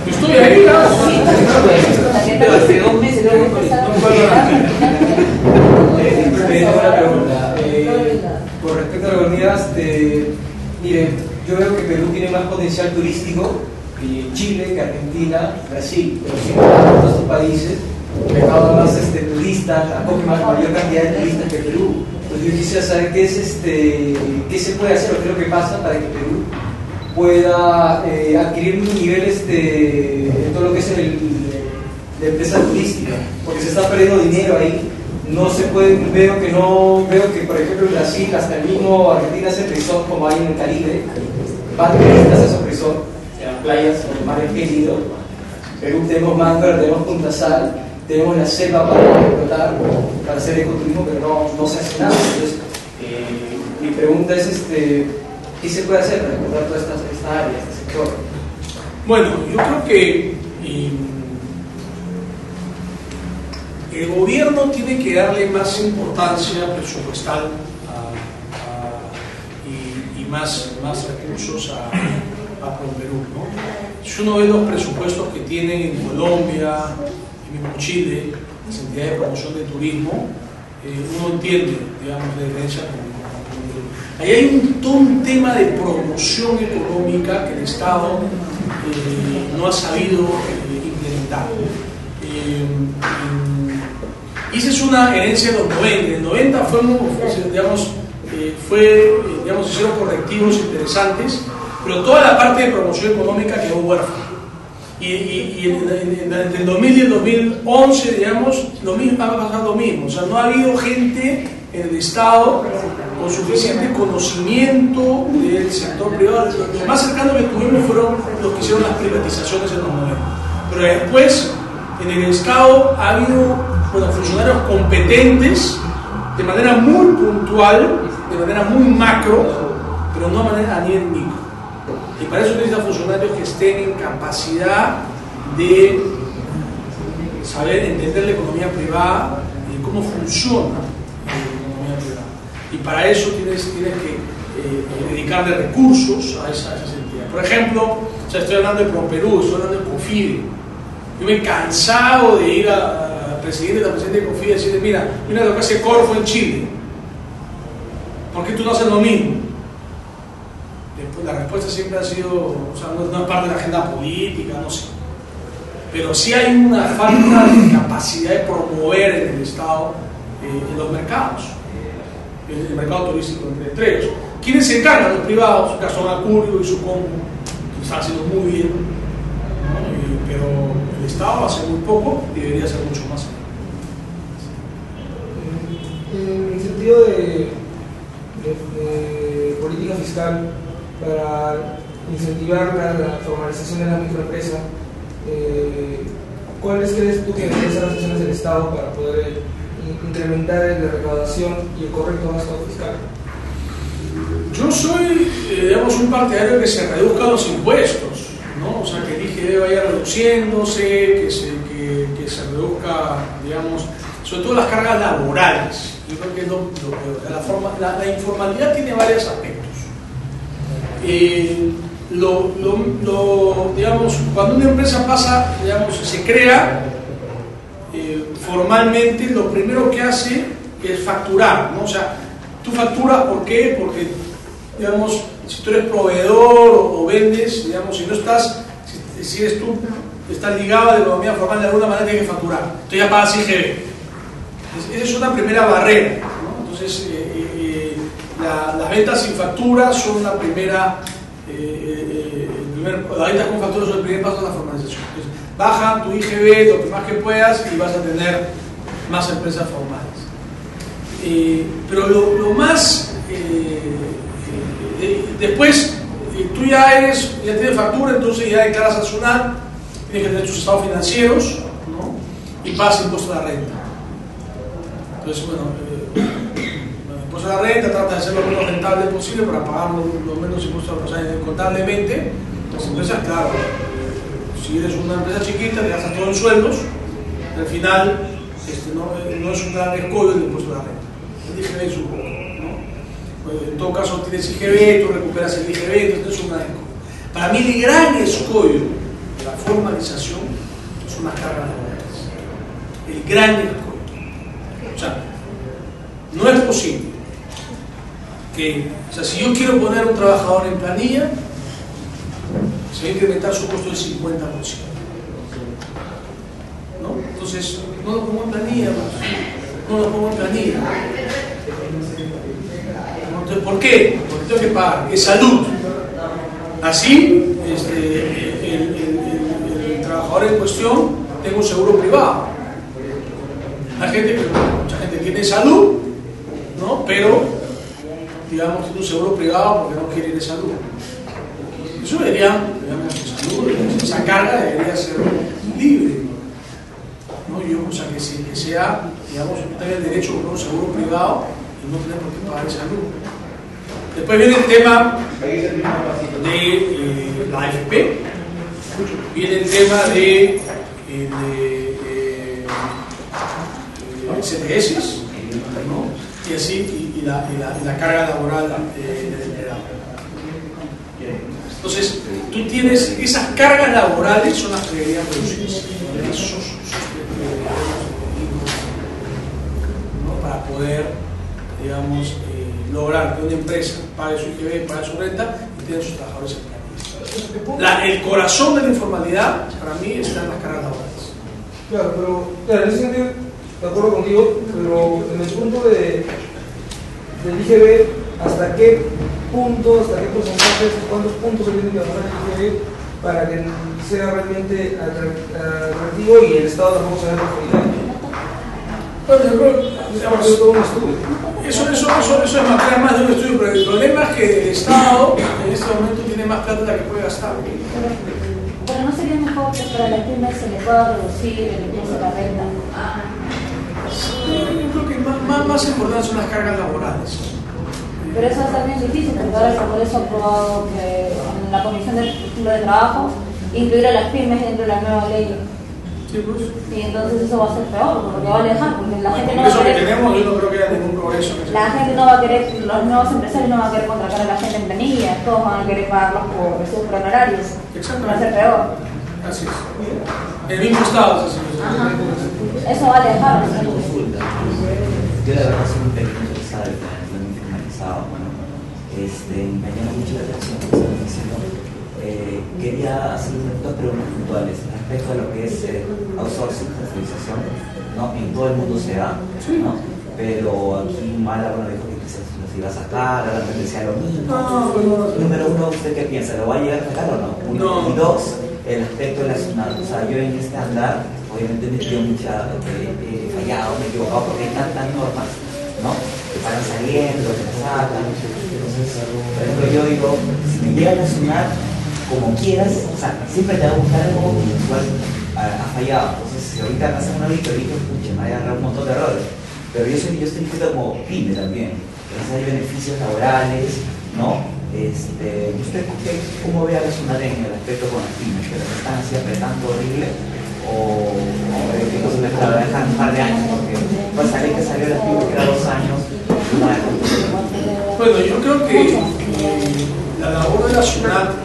Estoy ahí, sí, pero hace 2 meses creo que una pregunta. Con respecto a la comunidad, miren, yo veo que Perú tiene más potencial turístico que Chile, que Argentina, Brasil, pero si no estos países recaudan más turistas, acoge mayor cantidad de turistas que Perú. Pues yo quisiera saber qué se puede hacer o qué es lo que pasa para que Perú pueda adquirir un nivel en todo lo que es la empresa turística, porque se está perdiendo dinero ahí. No se puede, veo que por ejemplo en Brasil, hasta el mismo Argentina hace resort como hay en el Caribe, van turistas a esos resort, en playas o mares gélidos. Perú tenemos Máncora, tenemos Punta Sal, tenemos la selva para explotar, para hacer ecoturismo, pero no se hace nada. Entonces, mi pregunta es, ¿qué se puede hacer para explotar toda esta área, este sector? Bueno, yo creo que el gobierno tiene que darle más importancia presupuestal y más recursos a ProPerú, ¿no? Si uno ve los presupuestos que tienen en Colombia, en mismo Chile, las entidades de promoción de turismo, uno entiende, digamos, la diferencia con Perú. Ahí hay todo un tema de promoción económica que el Estado no ha sabido implementar. Y esa es una herencia de los 90. En el 90 hicieron correctivos interesantes, pero toda la parte de promoción económica quedó huérfana. Y entre el 2000 y el 2011, digamos, ha pasado lo mismo. O sea, no ha habido gente en el Estado con suficiente conocimiento del sector privado. Lo más cercano que tuvimos fueron los que hicieron las privatizaciones en los 90. Pero después, en el Estado ha habido funcionarios competentes de manera muy puntual, de manera muy macro, pero no de manera a nivel micro. Y para eso necesitan funcionarios que estén en capacidad de saber entender la economía privada y cómo funciona la economía privada. Y para eso tienes que dedicarle recursos a esas entidades. Por ejemplo, o sea, estoy hablando de ProPerú, estoy hablando de COFIDE. Yo me he cansado de ir al presidente de COFIDE y decirle, mira lo que hace Corfo en Chile, ¿por qué tú no haces lo mismo? Después, la respuesta siempre ha sido, o sea, no es parte de la agenda política, no sé, pero sí hay una falta de capacidad de promover en el Estado en los mercados, en el mercado turístico entre ellos. ¿Quiénes se encargan? Los privados, Gastón Acurio y su combo, que están haciendo muy bien, ¿no? Pero el Estado hace muy poco y debería hacer mucho más. En el sentido de política fiscal para incentivar la formalización de la microempresa, ¿cuáles crees tú que deberían ser las acciones del Estado para poder incrementar la recaudación y el correcto gasto fiscal? Yo soy, un partidario que se reduzcan los impuestos, ¿no? O sea, que el IGB vaya reduciéndose, que se reduzca, sobre todo las cargas laborales. Yo creo que la informalidad tiene varios aspectos. Cuando una empresa se crea, formalmente lo primero que hace es facturar, ¿no? O sea, tú facturas, ¿por qué? Porque, si tú eres proveedor o vendes, si no estás, si eres tú, estás ligado a la economía formal, de alguna manera tienes que facturar. Entonces ya pagas IGB. Esa es una primera barrera, ¿no? Entonces, las ventas sin factura son la primera, las ventas con factura son el primer paso de la formalización. Entonces, baja tu IGB lo que más que puedas y vas a tener más empresas formales. Pero lo más, después, tú ya tienes factura, entonces ya declaras al SUNAT, tienes que tener tus estados financieros, ¿no? Y pagas impuesto a la renta. Entonces, impuesto a la renta, trata de ser lo menos rentable posible para pagar lo menos impuestos, contablemente. Las empresas, claro, si eres una empresa chiquita, te gastas todo en sueldos, al final no es un gran escollo el impuesto a la renta. El IGB es un poco, ¿no? En todo caso, tienes IGB, tú recuperas el IGB, entonces es un gran escollo. Para mí, el gran escollo de la formalización son las cargas laborales. El gran escollo. O sea, no es posible que, si yo quiero poner un trabajador en planilla, se va a incrementar su costo del 50%. ¿No? Entonces, no lo pongo en planilla, no lo pongo en planilla. Entonces, ¿por qué? Porque tengo que pagar. Es salud. Así, el trabajador en cuestión tenga un seguro privado. Mucha gente tiene salud, ¿no? Pero, digamos, tiene un seguro privado porque no quiere ir de salud. Eso debería, digamos, salud, esa carga debería ser libre, ¿no? O sea, que sea, digamos, tener el derecho a comprar un seguro privado y no tener por qué pagar salud. Después viene el tema de la AFP, viene el tema de CTS, ¿no? Y así, y la carga laboral del empleado. Entonces, tú tienes esas cargas laborales, son las que deberían reducirse, ¿no? Para poder, digamos, lograr que una empresa pague su IGB, pague su renta y tenga sus trabajadores empleados. El corazón de la informalidad, para mí, está en las cargas laborales. Claro, pero claro, en ese sentido, de acuerdo contigo, pero en el punto del IGB, ¿hasta qué punto, hasta qué porcentaje, cuántos puntos se tienen que bajar el IGB para que sea realmente atractivo y el Estado tampoco se vea perjudicado? Bueno, yo creo que todo un estudio. Eso es materia más de un estudio, pero el problema es que el Estado en este momento tiene más plata de la que puede gastar. Pero no sería mejor que para las pymes se les pueda reducir el impuesto a la renta. Yo creo que más importantes son las cargas laborales. Pero eso es también difícil, porque ahora el Congreso ha aprobado que en la Comisión del Futuro de Trabajo incluir a las pymes dentro de la nueva ley. Sí, pues. Y entonces eso va a ser peor, porque va a alejar, porque la gente no va a Eso que querer. tenemos, yo no creo que haya ningún progreso. La gente no va a querer, los nuevos empresarios no van a querer contratar a la gente en planilla, todos van a querer pagarlos por recibos honorarios. Va a ser peor. Así es. El mismo Estado es así. Ajá. Eso va a alejar. Consulta. Yo la verdad soy un pelín interesado en el informalizado, bueno, me llama mucho la atención lo que están diciendo. Quería hacer dos preguntas puntuales respecto a lo que es outsourcing, tercerización, ¿no? En todo el mundo se da, ¿no? Pero aquí Mala, bueno, dijo que se iba a sacar, ahora decía lo mismo. Número uno, ¿usted qué piensa? ¿Lo va a llegar a sacar o no? Uno. Y dos, el aspecto de la SUNAT. O sea, yo en este andar, obviamente me he fallado, me he equivocado porque hay tantas normas, ¿no? Que van saliendo, que sacan. Entonces, por ejemplo, yo digo, si me llegan a SUNAT, como quieras, o sea, siempre te va a buscar algo que igual ha fallado. Entonces, si ahorita me hacen una auditoría, me va a agarrar un montón de errores. Pero yo estoy inscrito como pyme también. Entonces hay beneficios laborales, ¿no? ¿Usted cómo ve a la SUNAT en el aspecto con las pymes? ¿Que las están así apretando horrible? ¿O que no se me dejan un par de años? Porque pues sale que salió la pyme que era 2 años. Bueno, yo creo que la labor de la SUNAT,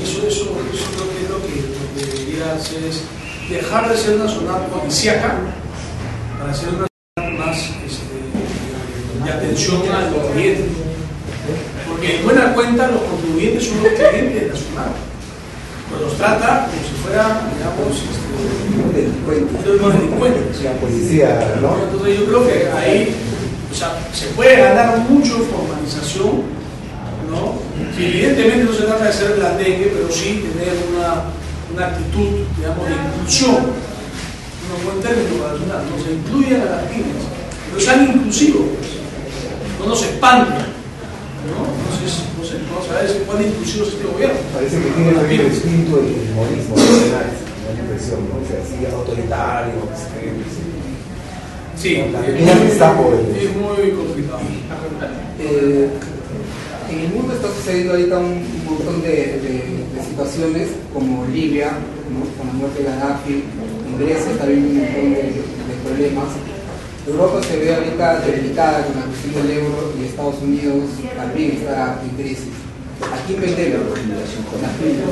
eso creo que es lo que debería hacer es dejar de ser una SUNAT policíaca para ser una SUNAT más de atención a los clientes. Porque en buena cuenta los contribuyentes son los clientes de la SUNAT. Pues los trata como si fueran, digamos, delincuentes. La policía, ¿no? Entonces yo creo que ahí, o sea, se puede ganar mucho formalización, ¿no? Que evidentemente no se trata de ser blandengue, pero sí tener una actitud, digamos, de inclusión. Un buen término para la SUNAT, ¿no? Se incluyen a las pymes, pero sean inclusivos, pues. No se espanten, ¿no? Entonces, vamos a ver cuán inclusivo es este gobierno. Parece que tiene también el espíritu del humorismo, me da la impresión, ¿no? O sea, así autoritario, Sí, es muy complicado. En el mundo está sucediendo ahorita un montón de situaciones, como Libia, ¿no? Con la muerte de Gaddafi, en Grecia está habiendo un montón de problemas. Europa se ve ahorita debilitada con la cuestión del euro y Estados Unidos también está en crisis. ¿A quién vendemos? Las pymes.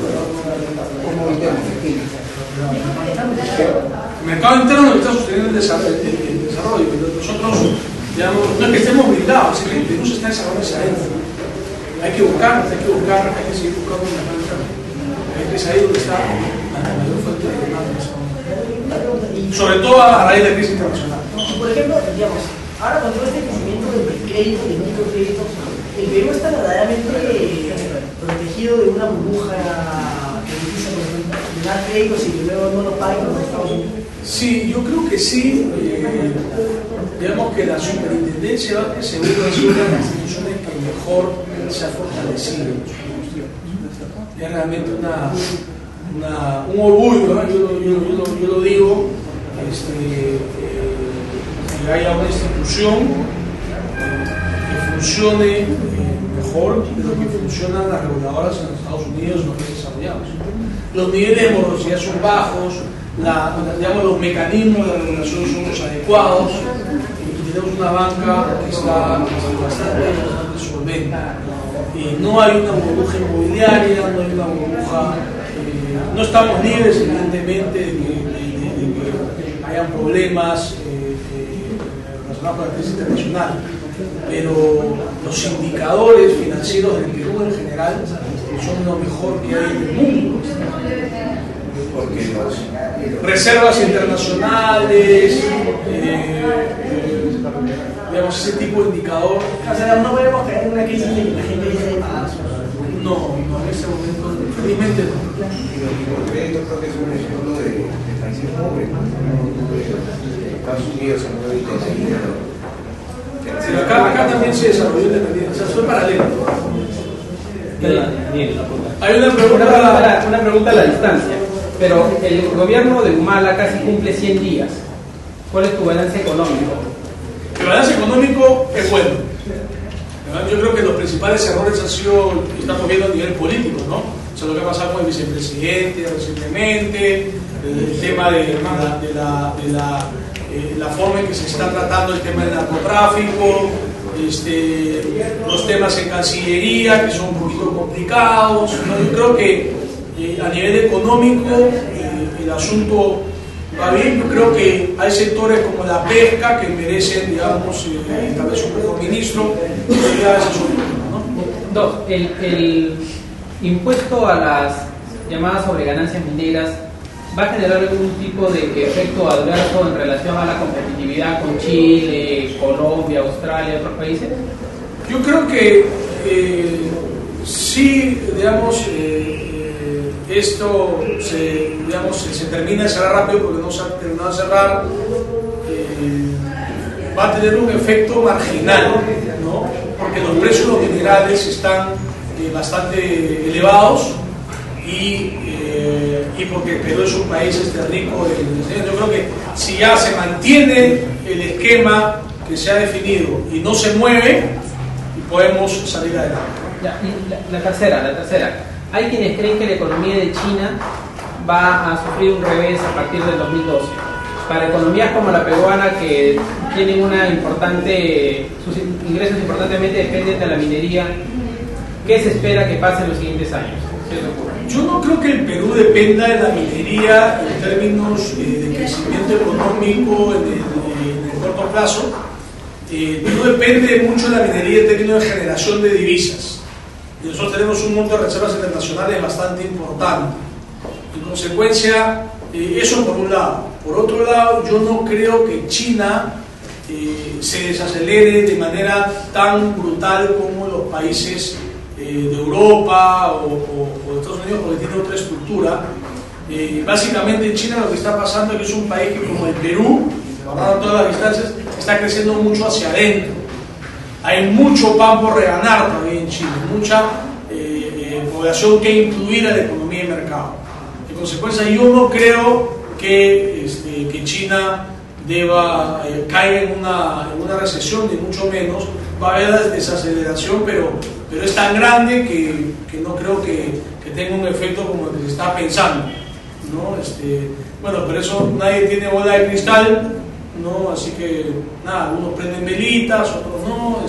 ¿Cómo vendemos las pymes? El mercado interno está sosteniendo el desarrollo, pero nosotros, digamos, no es que estemos blindados, es que el Perú se está desarrollando hacia adentro. Hay que seguir buscando el mercado interno. Es ahí donde está la mayor fuente de demanda. Sobre todo a raíz de la crisis internacional. Por ejemplo, digamos, ahora con todo este crecimiento del crédito y del microcrédito, el Perú está verdaderamente protegido de una burbuja crediticia, por ejemplo, de dar créditos y que luego no lo paguen los Estados Unidos. Sí, yo creo que sí. Digamos que la Superintendencia de Banca y Seguro es una de las instituciones que mejor se ha fortalecido. Es realmente un orgullo, ¿no? Yo lo digo, que haya una institución que funcione mejor de lo que funcionan las reguladoras en los Estados Unidos y los países desarrollados. Los niveles de morosidad son bajos, digamos, los mecanismos de regulación son los adecuados y tenemos una banca que está bastante solvente. No hay una burbuja inmobiliaria, no hay una burbuja, no estamos libres evidentemente de que hayan problemas relacionados con la crisis internacional, pero los indicadores financieros del Perú en general son lo mejor que hay en el mundo. Porque reservas internacionales, digamos, ese tipo de indicador. O sea, no podemos caer en una crisis de que la gente dice, no, en ese momento, felizmente no. Los créditos creo que es un ejemplo de países pobres, ¿no? Estados Unidos, en Pero acá también se desarrolló independiente, o sea, fue paralelo. Hay una pregunta a la distancia, pero el gobierno de Humala casi cumple 100 días. ¿Cuál es tu balance económico? El balance económico es bueno. Yo creo que los principales errores han sido, estamos viendo a nivel político, ¿no? O sea, lo que ha pasado con el vicepresidente recientemente, el tema de la forma en que se está tratando el tema del narcotráfico, los temas en Cancillería que son un poquito complicados, ¿no? Yo creo que a nivel económico el asunto va bien. Yo creo que hay sectores como la pesca que merecen, digamos, tal vez un mejor ministro. Dos, el impuesto a las llamadas sobre ganancias mineras ¿va a generar algún tipo de efecto adverso en relación a la competitividad con Chile, Colombia, Australia, otros países? Yo creo que sí, digamos, esto se termina de cerrar rápido porque no se ha terminado de cerrar, va a tener un efecto marginal, ¿no? Porque los precios de los minerales están bastante elevados y porque Perú es un país rico. Yo creo que si ya se mantiene el esquema que se ha definido y no se mueve, podemos salir adelante. Ya, y la tercera. Hay quienes creen que la economía de China va a sufrir un revés a partir del 2012. Para economías como la peruana, que tienen sus ingresos importantemente dependen de la minería, ¿qué se espera que pase en los siguientes años? Yo no creo que el Perú dependa de la minería en términos de crecimiento económico en el corto plazo. Perú depende mucho de la minería en términos de generación de divisas. Y nosotros tenemos un monto de reservas internacionales bastante importante. En consecuencia, eso por un lado. Por otro lado, yo no creo que China se desacelere de manera tan brutal como los países de Europa o de Estados Unidos, porque tiene otra estructura. Básicamente en China lo que está pasando es que es un país que, como el Perú, guardando todas las distancias, está creciendo mucho hacia adentro. Hay mucho pan por reganar todavía en China, mucha población que incluir a la economía y mercado. En consecuencia, yo no creo que China deba caer en una recesión, ni mucho menos. Va a haber desaceleración, pero es tan grande que no creo que tenga un efecto como el que se está pensando, ¿no? Bueno, pero eso nadie tiene bola de cristal, ¿no? Así que nada, algunos prenden velitas, otros no.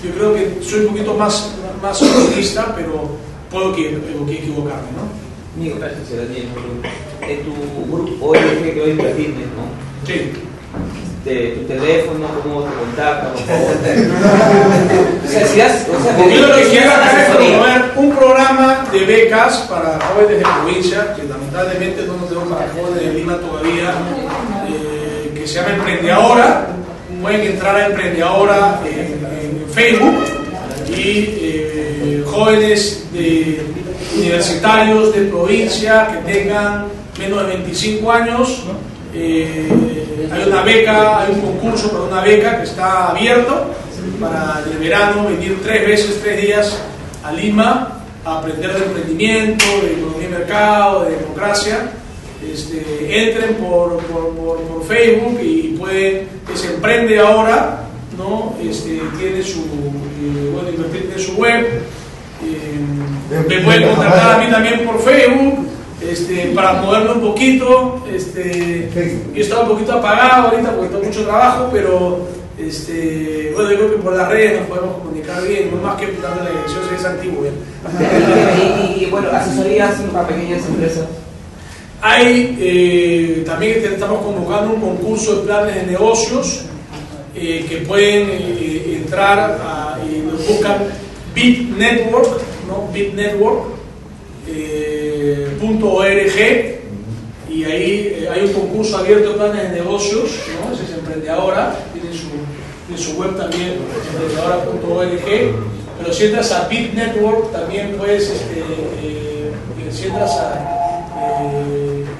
Yo creo que soy un poquito más optimista, pero puedo equivocarme, ¿no? Gracias, Daniel. En tu grupo ONG que hoy invertirme, ¿no? Sí. Tu teléfono, cómo te contactan, por favor. Yo lo que quiero acá es promover un programa de becas para jóvenes de provincia, que lamentablemente no nos tenemos para jóvenes de Lima todavía, que se llama Emprendeahora. Pueden entrar a Emprendeahora en Facebook y jóvenes universitarios de provincia que tengan menos de 25 años. Hay una beca, hay un concurso para una beca que está abierto para el verano venir 3 días a Lima a aprender de emprendimiento, de economía y mercado, de democracia. Entren por Facebook y pueden, se emprende ahora, ¿no? Tiene su tiene su web, me pueden contactar a mí también por Facebook. Para moverme un poquito, yo estaba un poquito apagado ahorita porque tengo mucho trabajo, pero yo creo que por las redes nos podemos comunicar bien, no más que darle la dirección, si es antiguo. Y bueno, asesorías para pequeñas empresas. Hay, también estamos convocando un concurso de planes de negocios que pueden entrar y nos buscan Bit Network, ¿no? bitnetwork.org, y ahí hay un concurso abierto de planes de negocios, ¿no? Ese es Emprendedora, tiene su web también, emprendedora.org, pero si entras a Bit Network también puedes, si entras a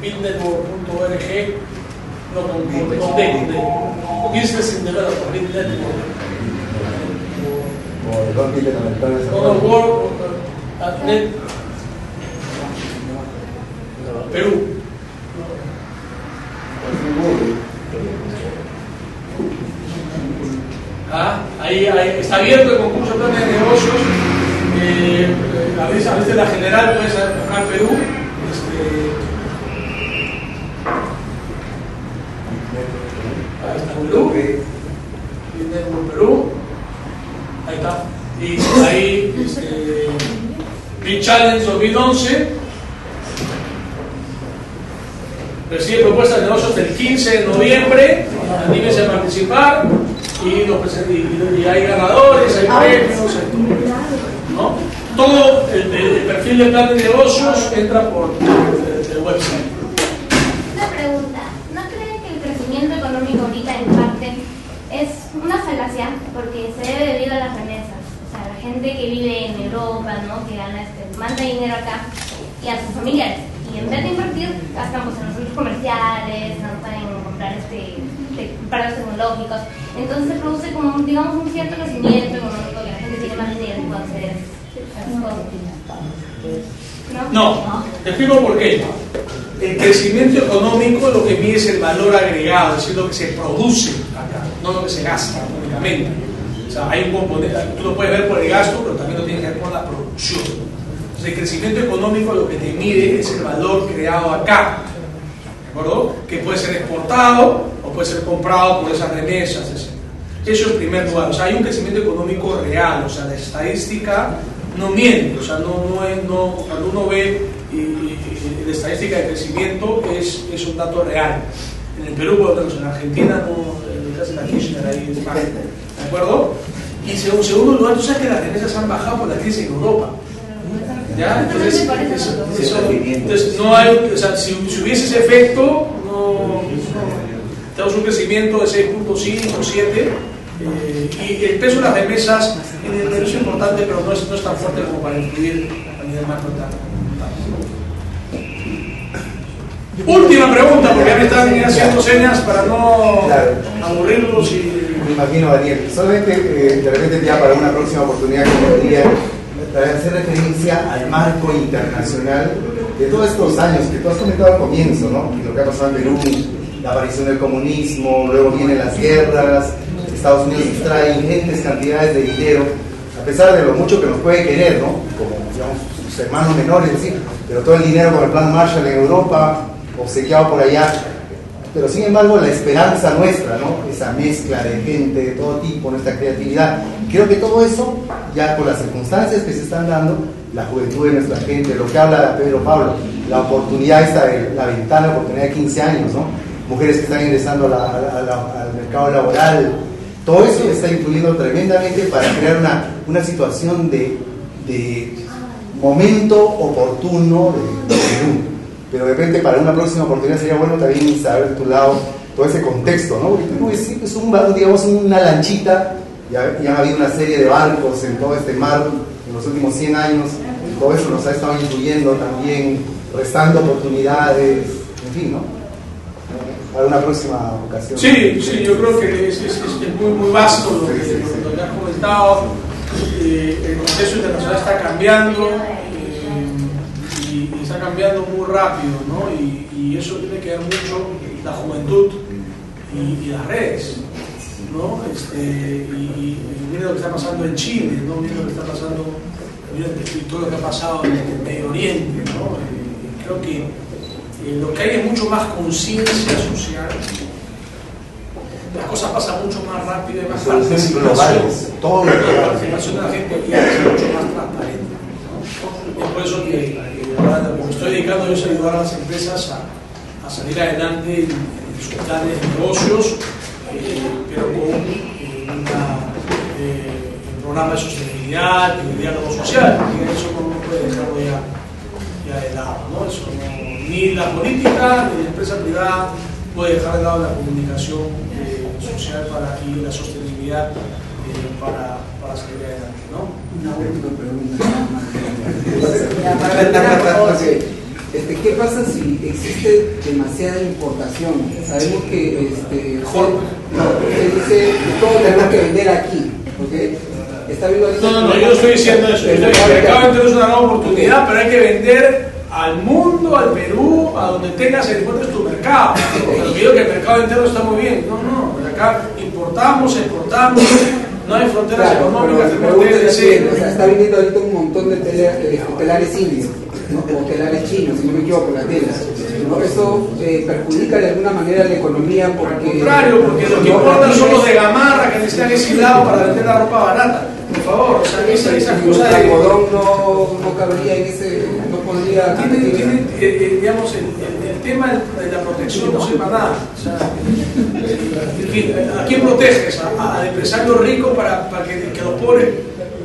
bitnetwork.org, no con Business in Development, Bit Network. Perú. Ahí está abierto el concurso de planes de negocios. A veces la general puede ser Perú. Ahí está Perú. Perú. Ahí está. Y ahí Big Challenge 2011 recibe propuestas de negocios del 15 de noviembre. Anímense a participar y hay ganadores, hay premios, ¿no? Todo el perfil de plan de negocios entra por el website. Una pregunta, ¿no creen que el crecimiento económico ahorita en parte es una falacia porque se debe debido a las remesas? O sea, la gente que vive en Europa, ¿no? Que gana manda dinero acá y a sus familiares, y en vez de invertir gastan pues en los centros comerciales, gastan en comprar parados tecnológicos. Entonces se produce como, digamos, un cierto crecimiento económico, que la gente tiene más dinero y puede hacer esas cosas. No, te explico por qué. El crecimiento económico lo que mide es el valor agregado, es decir, lo que se produce acá, no lo que se gasta únicamente. O sea, hay un componente, tú lo puedes ver por el gasto, pero también lo tienes que ver por la producción. Entonces, el crecimiento económico lo que te mide es el valor creado acá, ¿de acuerdo? Que puede ser exportado o puede ser comprado por esas remesas, etc. Eso en primer lugar. O sea, hay un crecimiento económico real, o sea, la estadística no miente, o sea, cuando uno ve la estadística de crecimiento es un dato real. En el Perú, por ejemplo, en Argentina, casi la Kirchner ahí es más, ¿de acuerdo? Y en segundo lugar, tú sabes que las remesas han bajado por la crisis en Europa. ¿Ya? Entonces no hay, o sea, si hubiese ese efecto, tenemos un crecimiento de 6.5, 7, y el peso de las remesas en el Perú es importante, pero no es tan fuerte como para influir a nivel macro. Última pregunta, porque ya me están haciendo señas para no aburrirlos y... Me imagino, Daniel, solamente de repente ya para una próxima oportunidad que podría hacer referencia al marco internacional de todos estos años que tú has comentado al comienzo, ¿no? Y lo que ha pasado en Perú, la aparición del comunismo, luego vienen las guerras, Estados Unidos extrae ingentes cantidades de dinero, a pesar de lo mucho que nos puede querer, ¿no? Como, digamos, sus hermanos menores, ¿sí? Pero todo el dinero con el plan Marshall en Europa, obsequiado por allá. Pero sin embargo la esperanza nuestra, ¿no? Esa mezcla de gente de todo tipo, nuestra creatividad, creo que todo eso, ya por las circunstancias que se están dando, la juventud de nuestra gente, lo que habla Pedro Pablo, la oportunidad esta de la ventana, la oportunidad de 15 años, ¿no? Mujeres que están ingresando al mercado laboral, todo eso está influyendo tremendamente para crear una situación de momento oportuno de Perú. Pero de repente para una próxima oportunidad sería bueno también saber de tu lado todo ese contexto, ¿no? Porque Perú es digamos una lanchita ya ha habido una serie de barcos en todo este mar en los últimos 100 años, todo eso nos ha estado influyendo también, restando oportunidades, en fin, ¿no? Para una próxima ocasión. Sí, sí, yo creo que es muy vasto lo que has comentado. El contexto internacional está cambiando y está cambiando muy rápido, ¿no? Y eso tiene que ver mucho la juventud y las redes, ¿no? Y mira lo que está pasando en Chile, ¿no? Mira lo que está pasando, mira todo lo que ha pasado en el Medio Oriente, ¿no? Creo que lo que hay es mucho más conciencia social. Las cosas pasan mucho más rápido y más participación. La participación de la gente ya es mucho más transparente, ¿no? Es por eso que ahora me estoy dedicando yo a ayudar a las empresas a salir adelante en sus planes de negocios, pero con un programa de sostenibilidad y de diálogo social, y eso no puede dejarlo ya de lado, ¿no? Eso ni la política ni la empresa privada puede dejar de lado la comunicación social y la sostenibilidad para salir adelante, ¿no? Una última pregunta. ¿Qué pasa si existe demasiada importación? Sabemos que se dice que todo tenemos que vender aquí, ¿okay? ¿Está viendo ahorita? No, yo no estoy diciendo eso. El mercado interno es una gran oportunidad, pero hay que vender al mundo, al Perú, a donde tengas encuentres tu mercado. Pero digo que el mercado interno está muy bien. No, acá importamos, exportamos, no hay fronteras económicas. Está viniendo ahorita un montón de telares indios, ¿no? O telares chinos, si no me equivoco, la tela, ¿no? Eso perjudica de alguna manera la economía porque... Al contrario, porque lo que importan son los de gamarra que necesitan ese lado para vender la ropa barata. Por favor, o sea, esa cosa de... El algodón no cabría en ese... no podría... digamos, el tema de la protección no sepa nada. O sea, en fin, ¿a quién proteges? ¿Al empresario rico para que los pobres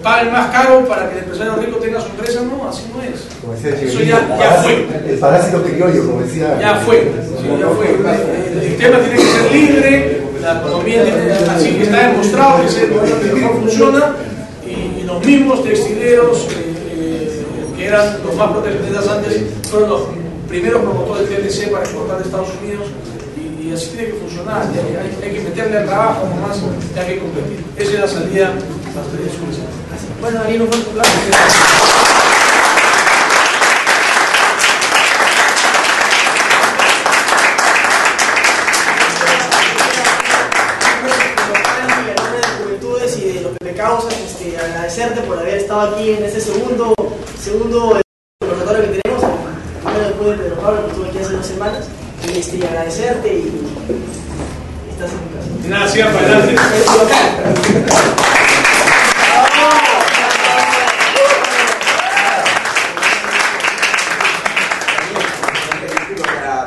paguen más caro para que el empresario rico tenga su empresa? No, así no es. Como decía eso ya fue. El parásito criollo, como decía. Ya fue. El tema tiene que ser libre, la economía así que está demostrado que es el que mejor funciona, y los mismos textileros que eran los más proteccionistas antes fueron los primeros promotores del TLC para exportar de Estados Unidos, y así tiene que funcionar. Hay que meterle al trabajo nomás, hay que competir. Esa es la salida a las redes sociales. Bueno, ahí nos vamos a hablar. Y de lo que me causa, agradecerte por haber estado aquí en este segundo conversatorio que tenemos, primero después de Pedro Pablo, que estuve aquí hace 2 semanas, y agradecerte y estás en mi casa. Nada, sigan para adelante.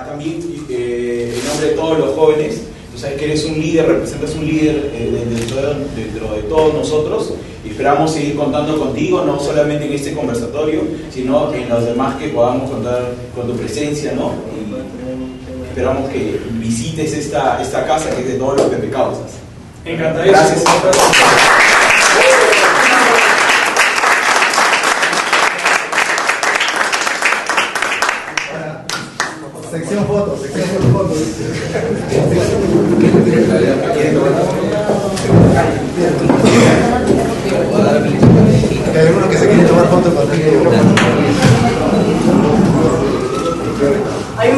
También en nombre de todos los jóvenes, tú sabes que eres un líder, representas un líder dentro de todos nosotros, y esperamos seguir contando contigo, no solamente en este conversatorio, sino en los demás que podamos contar con tu presencia, ¿no? Y esperamos que visites esta casa que es de todos los Pepe Causas. Encantadísimo. Gracias. Sección fotos. Hay uno que se quiere tomar fotos contigo. Hay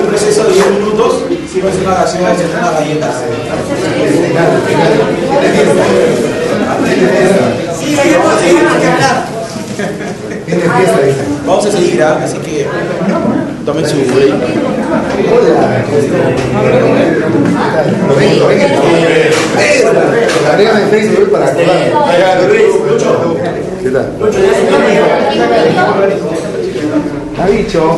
un receso de 10 minutos. Si no es una oración, es una galleta. Sí, hay más que hablar. Vamos a seguir, así que tomen su break. Agrégame en Facebook para acordar. ¿Qué tal? Ha dicho.